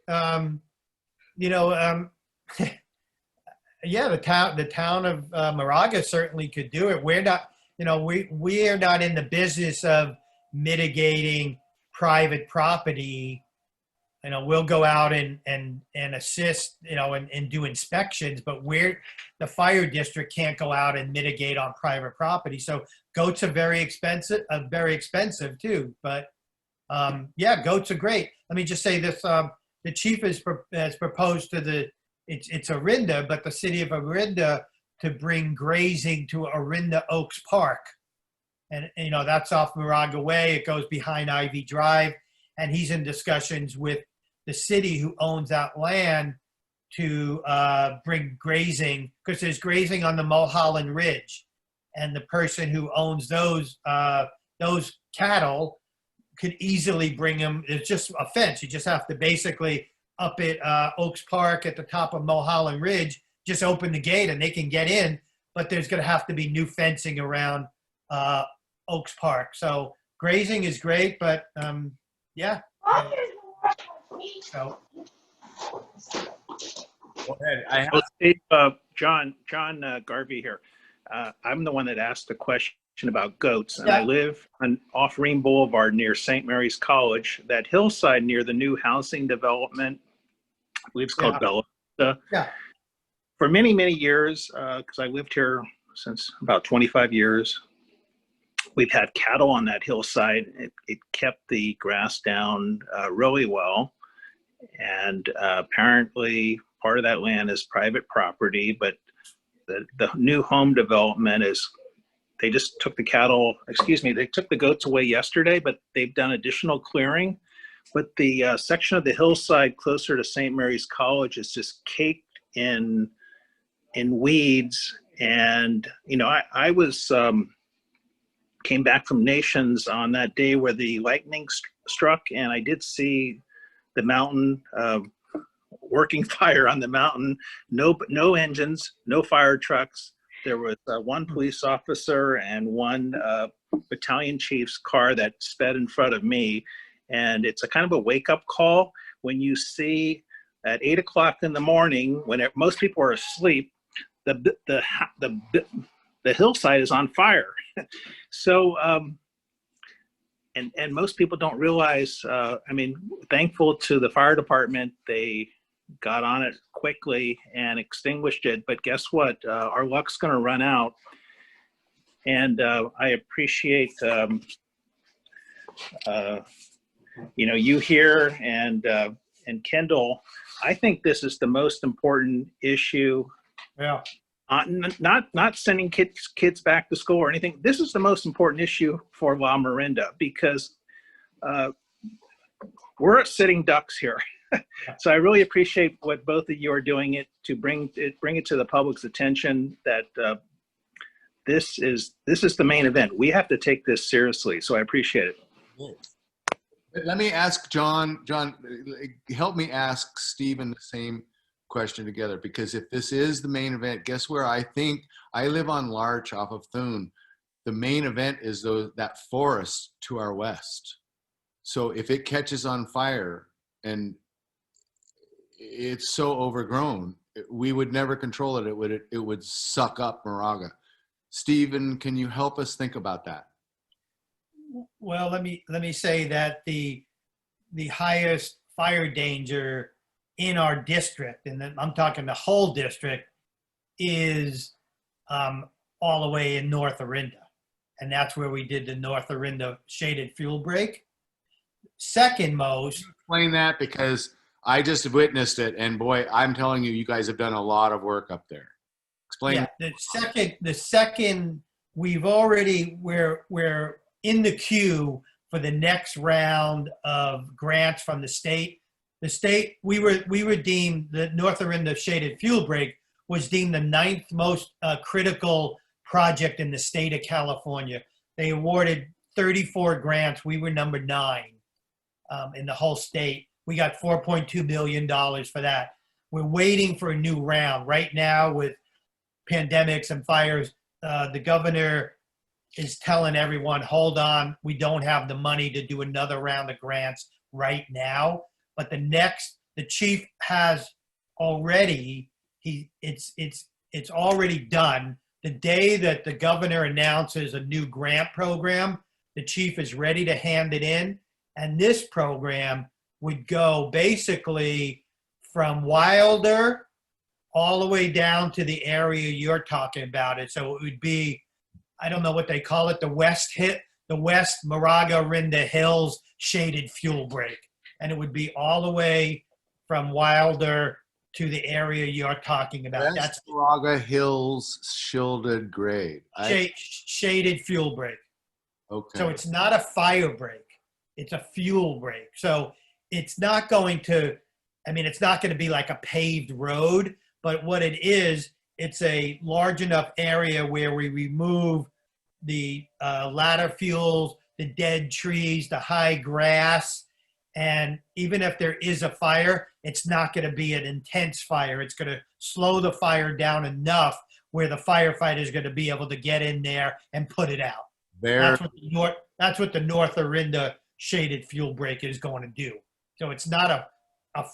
Yeah, the town of Moraga certainly could do it. We're not, we are not in the business of mitigating private property. We'll go out and assist, and do inspections, but the fire district can't go out and mitigate on private property. So goats are very expensive too. But yeah, goats are great. Let me just say this: the chief has proposed to it's Orinda, but the city of Orinda, to bring grazing to Orinda Oaks Park. And, that's off Moraga Way. It goes behind Ivy Drive. And he's in discussions with the city who owns that land to bring grazing, because there's grazing on the Mulholland Ridge. And the person who owns those cattle could easily bring them. It's just a fence. You just have to basically, up at Oaks Park at the top of Mulholland Ridge, just open the gate and they can get in, but there's going to have to be new fencing around Oaks Park. So grazing is great, but yeah. So. Go ahead. Steve, John Garvey here. I'm the one that asked the question about goats, and I live off Ream Boulevard near St. Mary's College. That hillside near the new housing development, I believe it's called Bella Vista. Yeah. For many, many years, because I lived here since about 25 years, we've had cattle on that hillside. It kept the grass down really well. And apparently part of that land is private property, but the new home development they just took they took the goats away yesterday, but they've done additional clearing. But the section of the hillside closer to St. Mary's College is just caked in weeds And, I was, came back from Nations on that day where the lightning struck, and I did see the mountain, working fire on the mountain. No engines, no fire trucks. There was one police officer and one battalion chief's car that sped in front of me. And it's a kind of a wake-up call when you see at 8 o'clock in the morning, when most people are asleep, the hillside is on fire. So, and most people don't realize, thankful to the fire department, they got on it quickly and extinguished it. But guess what? Our luck's going to run out. And I appreciate, you here and Kendall. I think this is the most important issue. Yeah. Not sending kids back to school or anything. This is the most important issue for La Miranda because we're sitting ducks here. So I really appreciate what both of you are doing it to bring it to the public's attention that this is the main event. We have to take this seriously. So I appreciate it. Let me ask John, help me ask Stephen the same question together, because if this is the main event, guess where I think I live on Larch off of Thune. The main event is that forest to our west. So if it catches on fire and it's so overgrown, we would never control it. It would suck up Moraga. Stephen, can you help us think about that? Well, let me say that the highest fire danger in our district, and then I'm talking the whole district, is all the way in North Orinda. And that's where we did the North Orinda shaded fuel break. Second most. Explain that, because I just witnessed it, and boy, I'm telling you, you guys have done a lot of work up there. Explain. Yeah, the second we're in the queue for the next round of grants from the state. The state, we were deemed, the North Orinda shaded fuel break was deemed the 9th most critical project in the state of California. They awarded 34 grants. We were number 9 in the whole state. We got $4.2 million for that. We're waiting for a new round. Right now with pandemics and fires, the governor is telling everyone, hold on, we don't have the money to do another round of grants right now. But the chief has already, it's already done. The day that the governor announces a new grant program, the chief is ready to hand it in. And this program would go basically from Wilder all the way down to the area you're talking about it. So it would be, I don't know what they call it, the West Moraga Rinda Hills shaded fuel break. And it would be all the way from Wilder to the area you're talking about. That's Moraga Hills shielded grade. Shaded fuel break. Okay. So it's not a fire break. It's a fuel break. So it's not going to, it's not going to be like a paved road, but what it is, it's a large enough area where we remove the ladder fuels, the dead trees, the high grass. And even if there is a fire, it's not going to be an intense fire. It's going to slow the fire down enough where the firefighter is going to be able to get in there and put it out. That's what the North Orinda shaded fuel break is going to do. So it's not a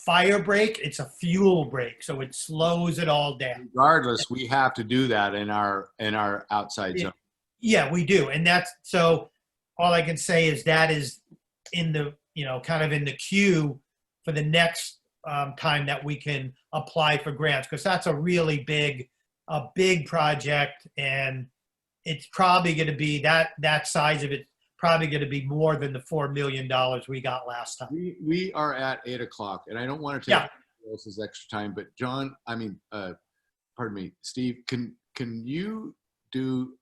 fire break, it's a fuel break. So it slows it all down. Regardless, we have to do that in our outside zone. Yeah, we do. And so all I can say is that is in the, kind of in the queue for the next time that we can apply for grants, because that's a really big project, and it's probably going to be that size of it, probably going to be more than the $4 million we got last time. We are at 8 o'clock, and I don't want to take else's extra time, but John, Steve, can you do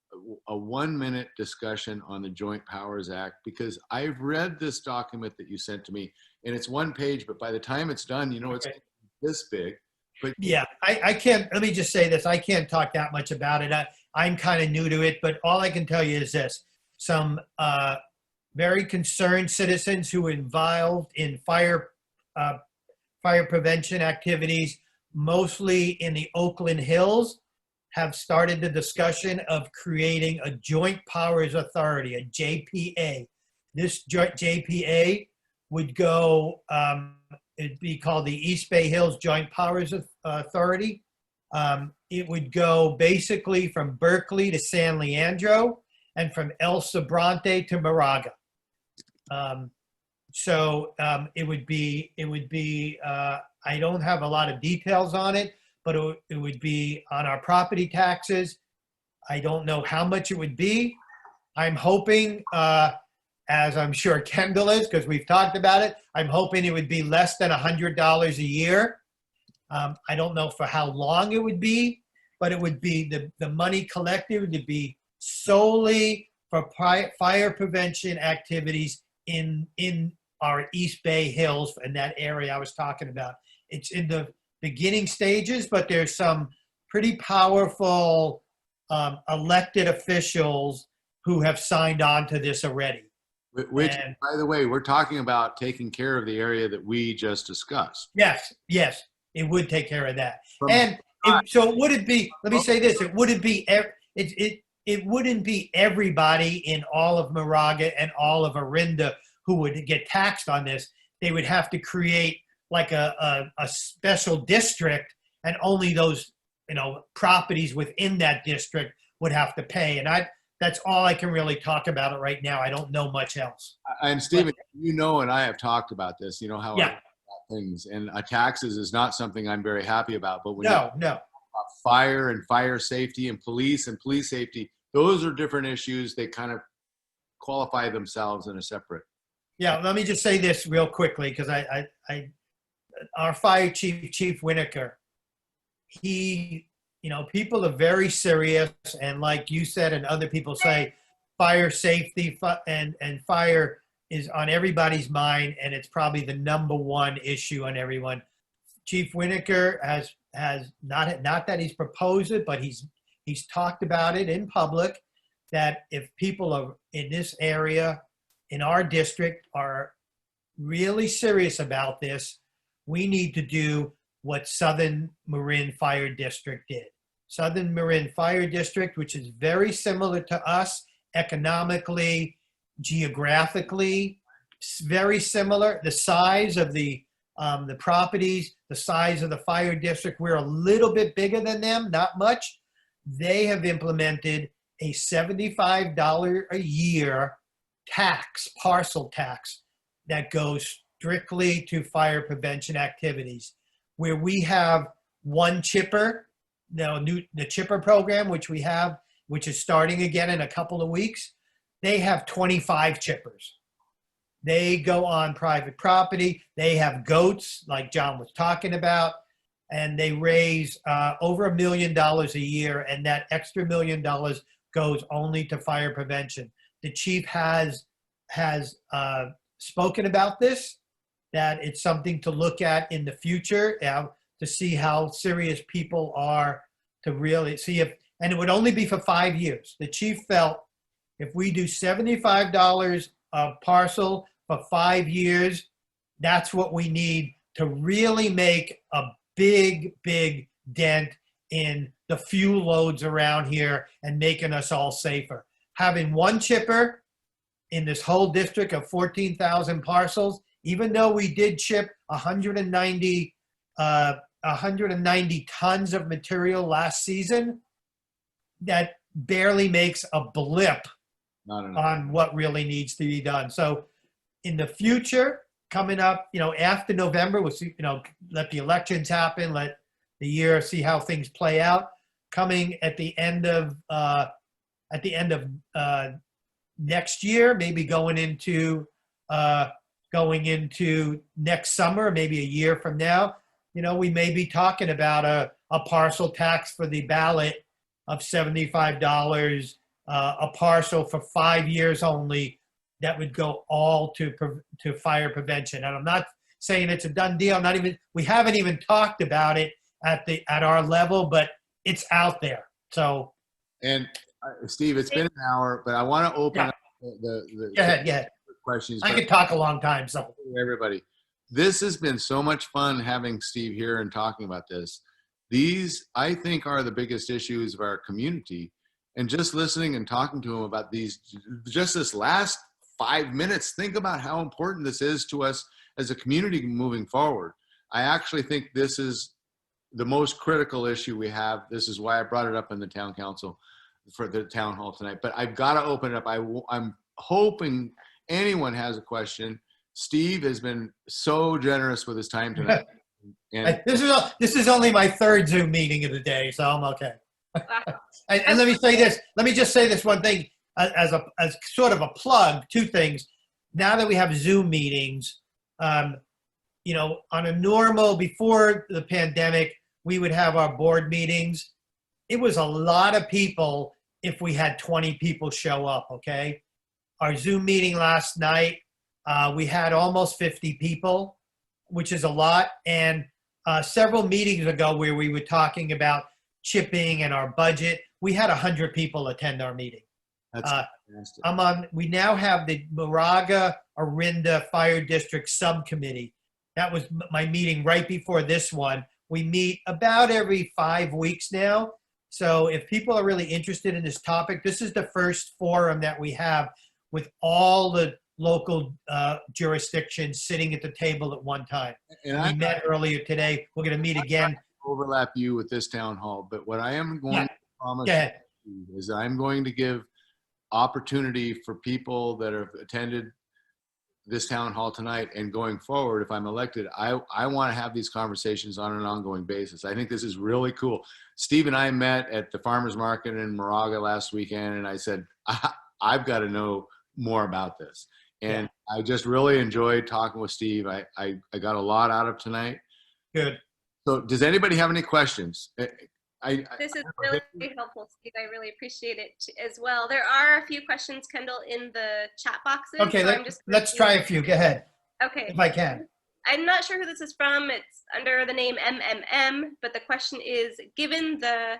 a 1-minute discussion on the Joint Powers Act? Because I've read this document that you sent to me, and it's 1 page, but by the time it's done, it's this big. Yeah, I can't, let me just say this. I can't talk that much about it. I'm kind of new to it, but all I can tell you is this. Some very concerned citizens who were involved in fire prevention activities, mostly in the Oakland Hills, have started the discussion of creating a Joint Powers Authority, a JPA. This JPA would go, it'd be called the East Bay Hills Joint Powers Authority. It would go basically from Berkeley to San Leandro and from El Sobrante to Moraga. It would be, I don't have a lot of details on it, but it would be on our property taxes. I don't know how much it would be. I'm hoping, as I'm sure Kendall is, because we've talked about it, I'm hoping it would be less than $100 a year. I don't know for how long it would be, but it would be the money collected would be solely for fire prevention activities in our East Bay Hills in that area I was talking about. It's in the beginning stages, but there's some pretty powerful elected officials who have signed on to this already. Which, by the way, we're talking about taking care of the area that we just discussed. Yes, it would take care of that. So would it be, let me say this, it wouldn't be everybody in all of Moraga and all of Orinda who would get taxed on this. They would have to create like a special district, and only those, properties within that district would have to pay. And that's all I can really talk about it right now. I don't know much else. And Stephen, and I have talked about this, how I about things, and taxes is not something I'm very happy about, but when fire and fire safety and police safety, those are different issues. They kind of qualify themselves in a separate. Yeah, let me just say this real quickly, because our fire chief, Winokur, people are very serious, and like you said and other people say, fire safety and fire is on everybody's mind, and it's probably the #1 issue on everyone. Chief Winokur has not that he's proposed it, but he's talked about it in public, that if people are in this area, in our district, are really serious about this, we need to do what Southern Marin Fire District did. Southern Marin Fire District, which is very similar to us economically, geographically, very similar. The size of the properties, the size of the fire district, we're a little bit bigger than them, not much. They have implemented a $75 a year parcel tax, that goes strictly to fire prevention activities. Where we have one chipper, the chipper program, which is starting again in a couple of weeks, they have 25 chippers. They go on private property. They have goats, like John was talking about, and they raise over $1 million a year, and that extra $1 million goes only to fire prevention. The chief has spoken about this, that it's something to look at in the future, to see how serious people are, to really see if, and it would only be for 5 years. The chief felt if we do $75 a parcel for 5 years, that's what we need to really make a big dent in the fuel loads around here and making us all safer. Having one chipper in this whole district of 14,000 parcels, even though we did chip 190 tons of material last season, that barely makes a blip on what really needs to be done. So in the future, coming up, after November, we'll see, let the elections happen, let the year, see how things play out. Coming at the end of next year, maybe going into next summer, maybe a year from now, we may be talking about a parcel tax for the ballot of $75 a parcel for 5 years only. That would go all to fire prevention. And I'm not saying it's a done deal. We haven't even talked about it at our level, but it's out there. So And Steve, it's been an hour, but I want to open Yeah. up the go ahead. questions. I but could talk a long time. So everybody, this has been so much fun having Steve here and talking about this. These, I think, are the biggest issues of our community. And just listening and talking to him about these, just this last 5 minutes, think about how important this is to us as a community moving forward. I actually think this is the most critical issue we have. This is why I brought it up in the town council for the town hall tonight. But I've got to open it up. I'm hoping anyone has a question. Steve has been so generous with his time tonight. And this is only my third Zoom meeting of the day, so I'm okay. Wow. And let me say this. Let me just say this one thing as sort of a plug. Two things. Now that we have Zoom meetings, you know, on a normal, before the pandemic, we would have our board meetings. It was a lot of people if we had 20 people show up, okay? Our Zoom meeting last night, we had almost 50 people, which is a lot. And several meetings ago where we were talking about chipping and our budget, we had 100 people attend our meeting. that's fantastic. We now have the Moraga Orinda Fire District Subcommittee. That was my meeting right before this one. We meet about every 5 weeks now. So if people are really interested in this topic, this is the first forum that we have with all the local jurisdictions sitting at the table at one time. And We met earlier today. We're going to meet again. overlap you with this town hall, but what I am going Yeah. to promise Go ahead. you is that I'm going to give opportunity for people that have attended this town hall tonight and going forward. If I'm elected, I want to have these conversations on an ongoing basis. I think this is really cool. Steve and I met at the farmers market in Moraga last weekend, and I said, I've got to know more about this. And I just really enjoyed talking with Steve. I got a lot out of tonight. Good. So does anybody have any questions? This is really helpful, Steve. I really appreciate it as well. There are a few questions, Kendall, in the chat boxes. Okay, so I'm just let's try a few. Go ahead, Okay. if I can. I'm not sure who this is from. It's under the name MMM, but the question is, given the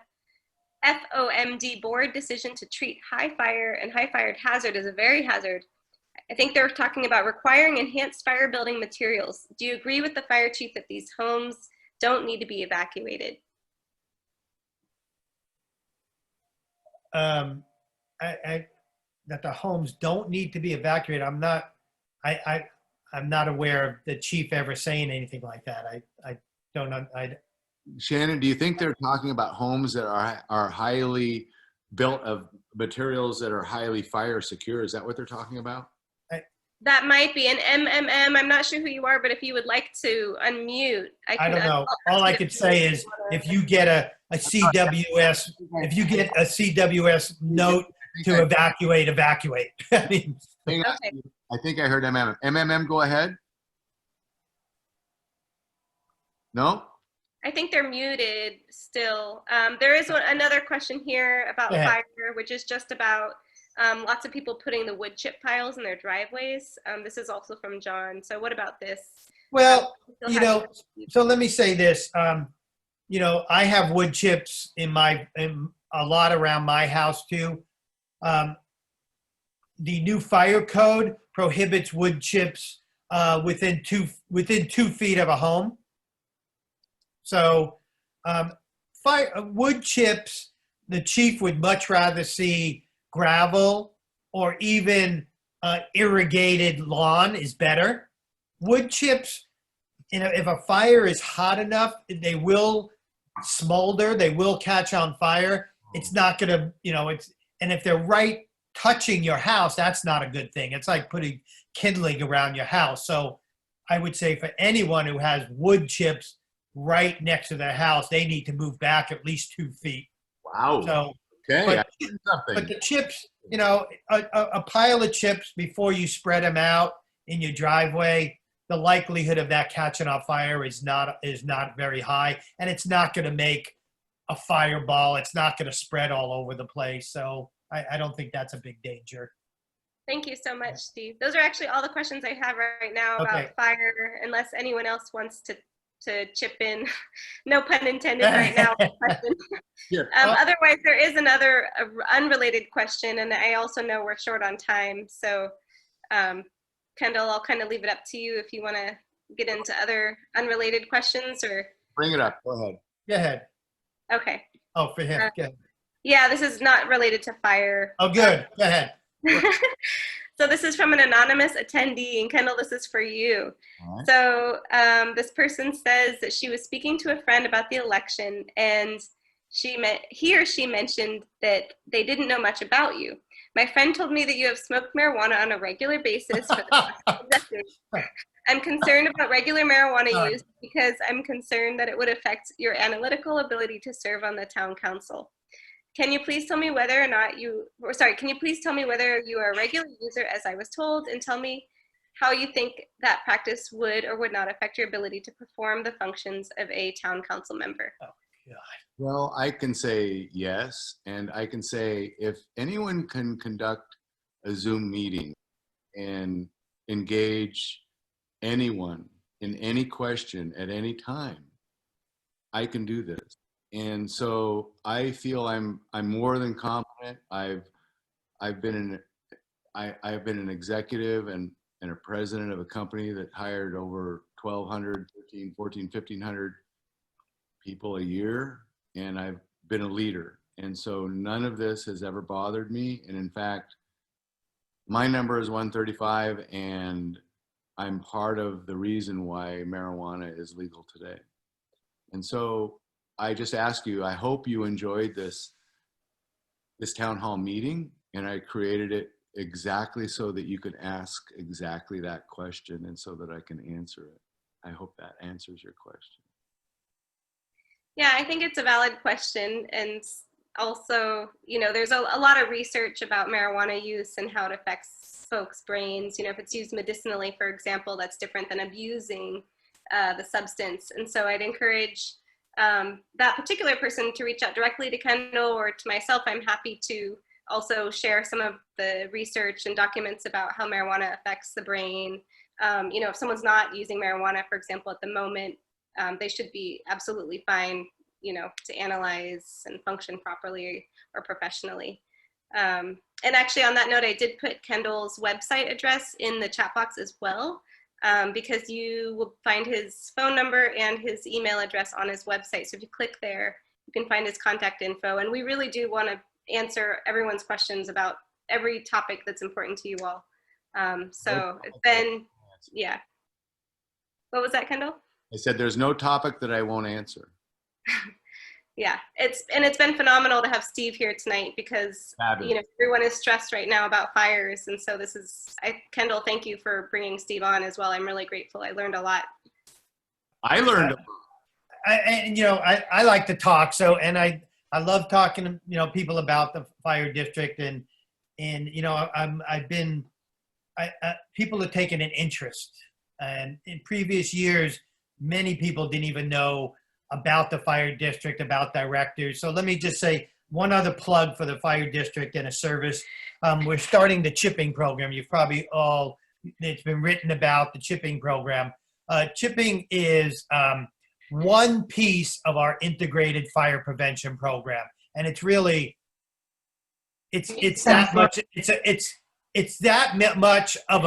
FOMD board decision to treat high fire and high fired hazard as a very hazard, I think they're talking about requiring enhanced fire building materials. Do you agree with the fire chief that these homes don't need to be evacuated? That the homes don't need to be evacuated. I'm not aware of the chief ever saying anything like that. I don't know. Shannon, do you think they're talking about homes that are highly built of materials that are highly fire secure? Is that what they're talking about? That might be an MMM. I'm not sure who you are, but if you would like to unmute, I don't know. All I could say is if you get a CWS, if you get a CWS note to evacuate. I mean, Hang on. Okay. I think I heard MMM. MMM, go ahead. No? I think they're muted still. There is another question here about Go ahead. fire, which is just about lots of people putting the wood chip piles in their driveways. This is also from John. So what about this? well, Still you have- know, so let me say this. You know, I have wood chips in a lot around my house too. The new fire code prohibits wood chips within 2 feet of a home. So wood chips, the chief would much rather see gravel or even irrigated lawn is better. Wood chips, you know, if a fire is hot enough, they will smolder, they will catch on fire. It's not gonna, you know, and if they're right touching your house, that's not a good thing. It's like putting kindling around your house. So I would say for anyone who has wood chips right next to their house, they need to move back at least 2 feet. Wow. So, Okay. but- I learned something. but the chips, you know, a pile of chips before you spread them out in your driveway, the likelihood of that catching on fire is not very high, and it's not going to make a fireball. It's not going to spread all over the place. So I don't think that's a big danger. Thank you so much, Steve. Those are actually all the questions I have right now about Okay. fire, unless anyone else wants to to chip in, no pun intended right now. Question. Here. Otherwise, there is another unrelated question, and I also know we're short on time. So, Kendall, I'll kind of leave it up to you if you want to get into other unrelated questions or. Bring it up. Go ahead. Go ahead. Okay. Oh, for him. Go ahead. Yeah, this is not related to fire. Oh, good. Go ahead. So this is from an anonymous attendee, and Kendall, this is for you. All right. So this person says that she was speaking to a friend about the election, and he or she mentioned that they didn't know much about you. My friend told me that you have smoked marijuana on a regular basis for the past decades. I'm concerned about regular marijuana use because I'm concerned that it would affect your analytical ability to serve on the town council. Can you please tell me whether or not can you please tell me whether you are a regular user as I was told, and tell me how you think that practice would or would not affect your ability to perform the functions of a town council member? Oh, God. Well, I can say yes, and I can say if anyone can conduct a Zoom meeting and engage anyone in any question at any time, I can do this. And so I feel I'm more than competent. I've been an executive and a president of a company that hired over 1,200, 1,500 people a year, and I've been a leader. And so none of this has ever bothered me. And in fact, my number is 135, and I'm part of the reason why marijuana is legal today. And so I just ask you, I hope you enjoyed this town hall meeting, and I created it exactly so that you could ask exactly that question and so that I can answer it. I hope that answers your question. Yeah, I think it's a valid question. And also, there's a lot of research about marijuana use and how it affects folks' brains. If it's used medicinally, for example, that's different than abusing the substance. And so I'd encourage that particular person to reach out directly to Kendall or to myself. I'm happy to also share some of the research and documents about how marijuana affects the brain. If someone's not using marijuana, for example, at the moment, they should be absolutely fine, to analyze and function properly or professionally. And actually, on that note, I did put Kendall's website address in the chat box as well, because you will find his phone number and his email address on his website. So if you click there, you can find his contact info. And we really do want to answer everyone's questions about every topic that's important to you all. So it's been, yeah. What was that, Kendall? I said there's no topic that I won't answer. Yeah, it's been phenomenal to have Steve here tonight because everyone is stressed right now about fires, and so Kendall, thank you for bringing Steve on as well. I'm really grateful. I learned a lot. I learned. I like to talk, and I love talking to people about the fire district, and people have taken an interest, and in previous years, many people didn't even know about the fire district, about directors. So let me just say one other plug for the fire district and a service. We're starting the chipping program. You've probably it's been written about the chipping program. Chipping is one piece of our integrated fire prevention program. And it's really, it's that much, it's that much of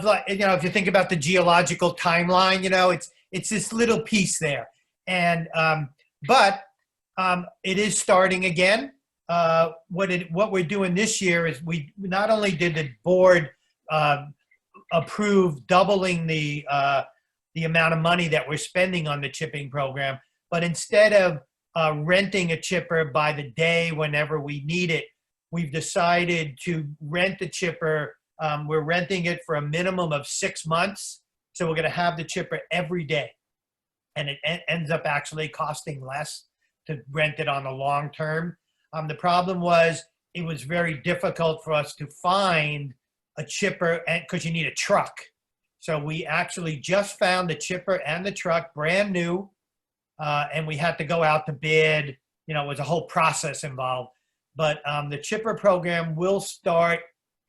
like, if you think about the geological timeline, it's this little piece there. And but it is starting again. What we're doing this year is we not only did the board approve doubling the amount of money that we're spending on the chipping program, but instead of renting a chipper by the day whenever we need it, we've decided to rent the chipper. We're renting it for a minimum of 6 months. So we're going to have the chipper every day. And it ends up actually costing less to rent it on the long term. The problem was it was very difficult for us to find a chipper because you need a truck. So we actually just found the chipper and the truck brand new, and we had to go out to bid. It was a whole process involved. But the chipper program will start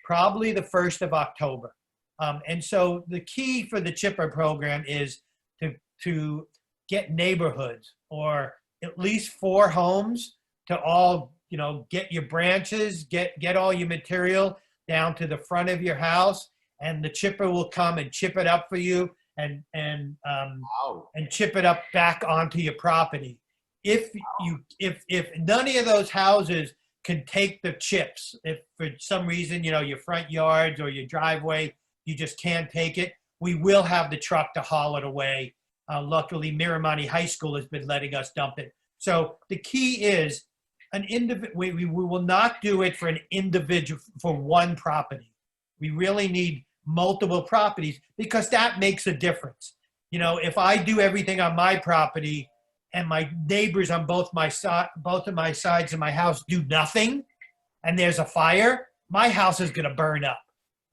probably the 1st of October. And so the key for the chipper program is to get neighborhoods or at least 4 homes to all, get your branches, get all your material down to the front of your house, and the chipper will come and chip it up for you and Wow. chip it up back onto your property. If none of those houses can take the chips, if for some reason, your front yards or your driveway, you just can't take it, we will have the truck to haul it away. Luckily, Miramonte High School has been letting us dump it. So the key is we will not do it for an individual, for one property. We really need multiple properties because that makes a difference. If I do everything on my property and my neighbors on both of my sides of my house do nothing and there's a fire, my house is going to burn up.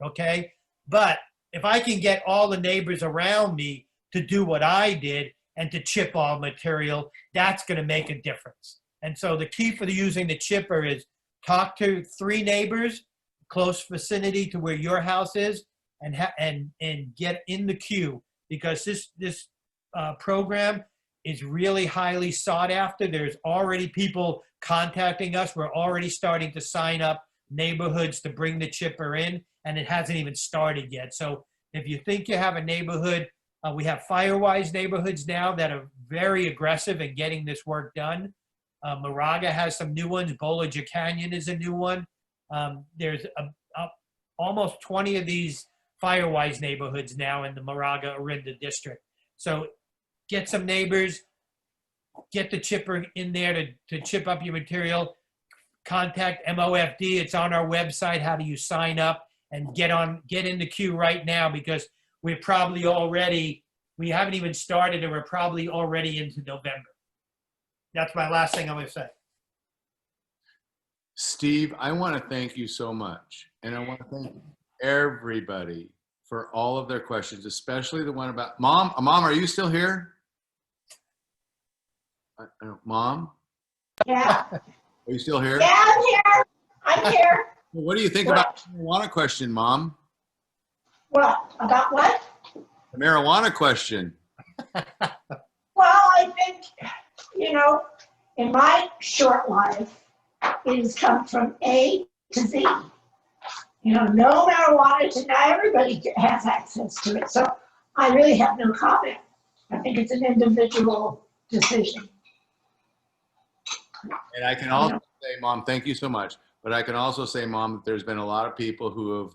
Okay. But if I can get all the neighbors around me to do what I did and to chip all material, that's going to make a difference. And so the key for using the chipper is talk to 3 neighbors, close vicinity to where your house is, and get in the queue, because this program is really highly sought after. There's already people contacting us. We're already starting to sign up neighborhoods to bring the chipper in, and it hasn't even started yet. So if you think you have a neighborhood, we have Firewise neighborhoods now that are very aggressive in getting this work done. Moraga has some new ones. Bollinger Canyon is a new one. There's almost 20 of these Firewise neighborhoods now in the Moraga Orinda district. So get some neighbors, get the chipper in there to chip up your material. Contact MOFD. It's on our website. How do you sign up? And get in the queue right now, because we haven't even started and we're probably already into November. That's my last thing I'm going to say. Steve, I want to thank you so much. And I want to thank everybody for all of their questions, especially the one about Mom. Mom, are you still here? Mom? Yeah, Are you still here? yeah, I'm here. I'm here. What do you think about the marijuana question, Mom? What? About what? The marijuana question. Well, I think, in my short life, it has come from A to Z. No marijuana to now everybody has access to it. So I really have no comment. I think it's an individual decision. And I can also say, Mom, thank you so much. But I can also say, Mom, that there's been a lot of people who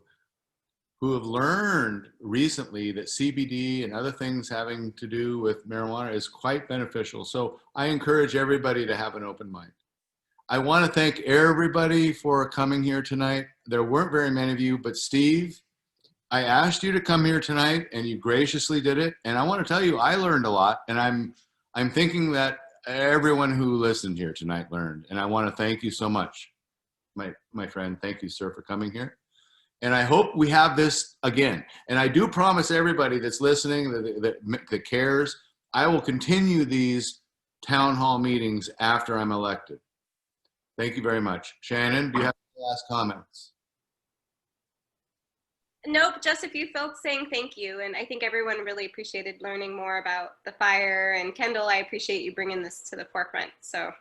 have learned recently that CBD and other things having to do with marijuana is quite beneficial. So I encourage everybody to have an open mind. I want to thank everybody for coming here tonight. There weren't very many of you, but Steve, I asked you to come here tonight and you graciously did it. And I want to tell you, I learned a lot, and I'm thinking that everyone who listened here tonight learned. And I want to thank you so much, my friend. Thank you, sir, for coming here. And I hope we have this again. And I do promise everybody that's listening, that cares, I will continue these town hall meetings after I'm elected. Thank you very much. Shannon, do you have any last comments? Nope, just a few folks saying thank you. And I think everyone really appreciated learning more about the fire. And Kendall, I appreciate you bringing this to the forefront. So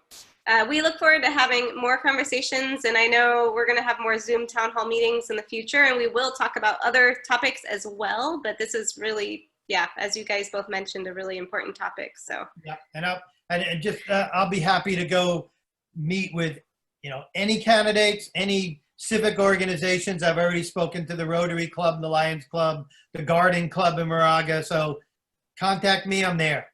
we look forward to having more conversations. And I know we're going to have more Zoom town hall meetings in the future. And we will talk about other topics as well. But this is really, as you guys both mentioned, a really important topic. So yeah, I'll be happy to go meet with any candidates, any civic organizations. I've already spoken to the Rotary Club, the Lions Club, the Garden Club in Moraga. So contact me. I'm there.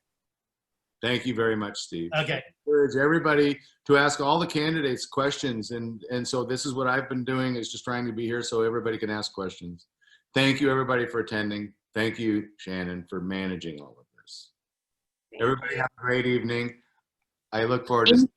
Thank you very much, Steve. Okay. I encourage everybody to ask all the candidates questions. And so this is what I've been doing, is just trying to be here so everybody can ask questions. Thank you, everybody, for attending. Thank you, Shannon, for managing all of this. Everybody have a great evening. I look forward to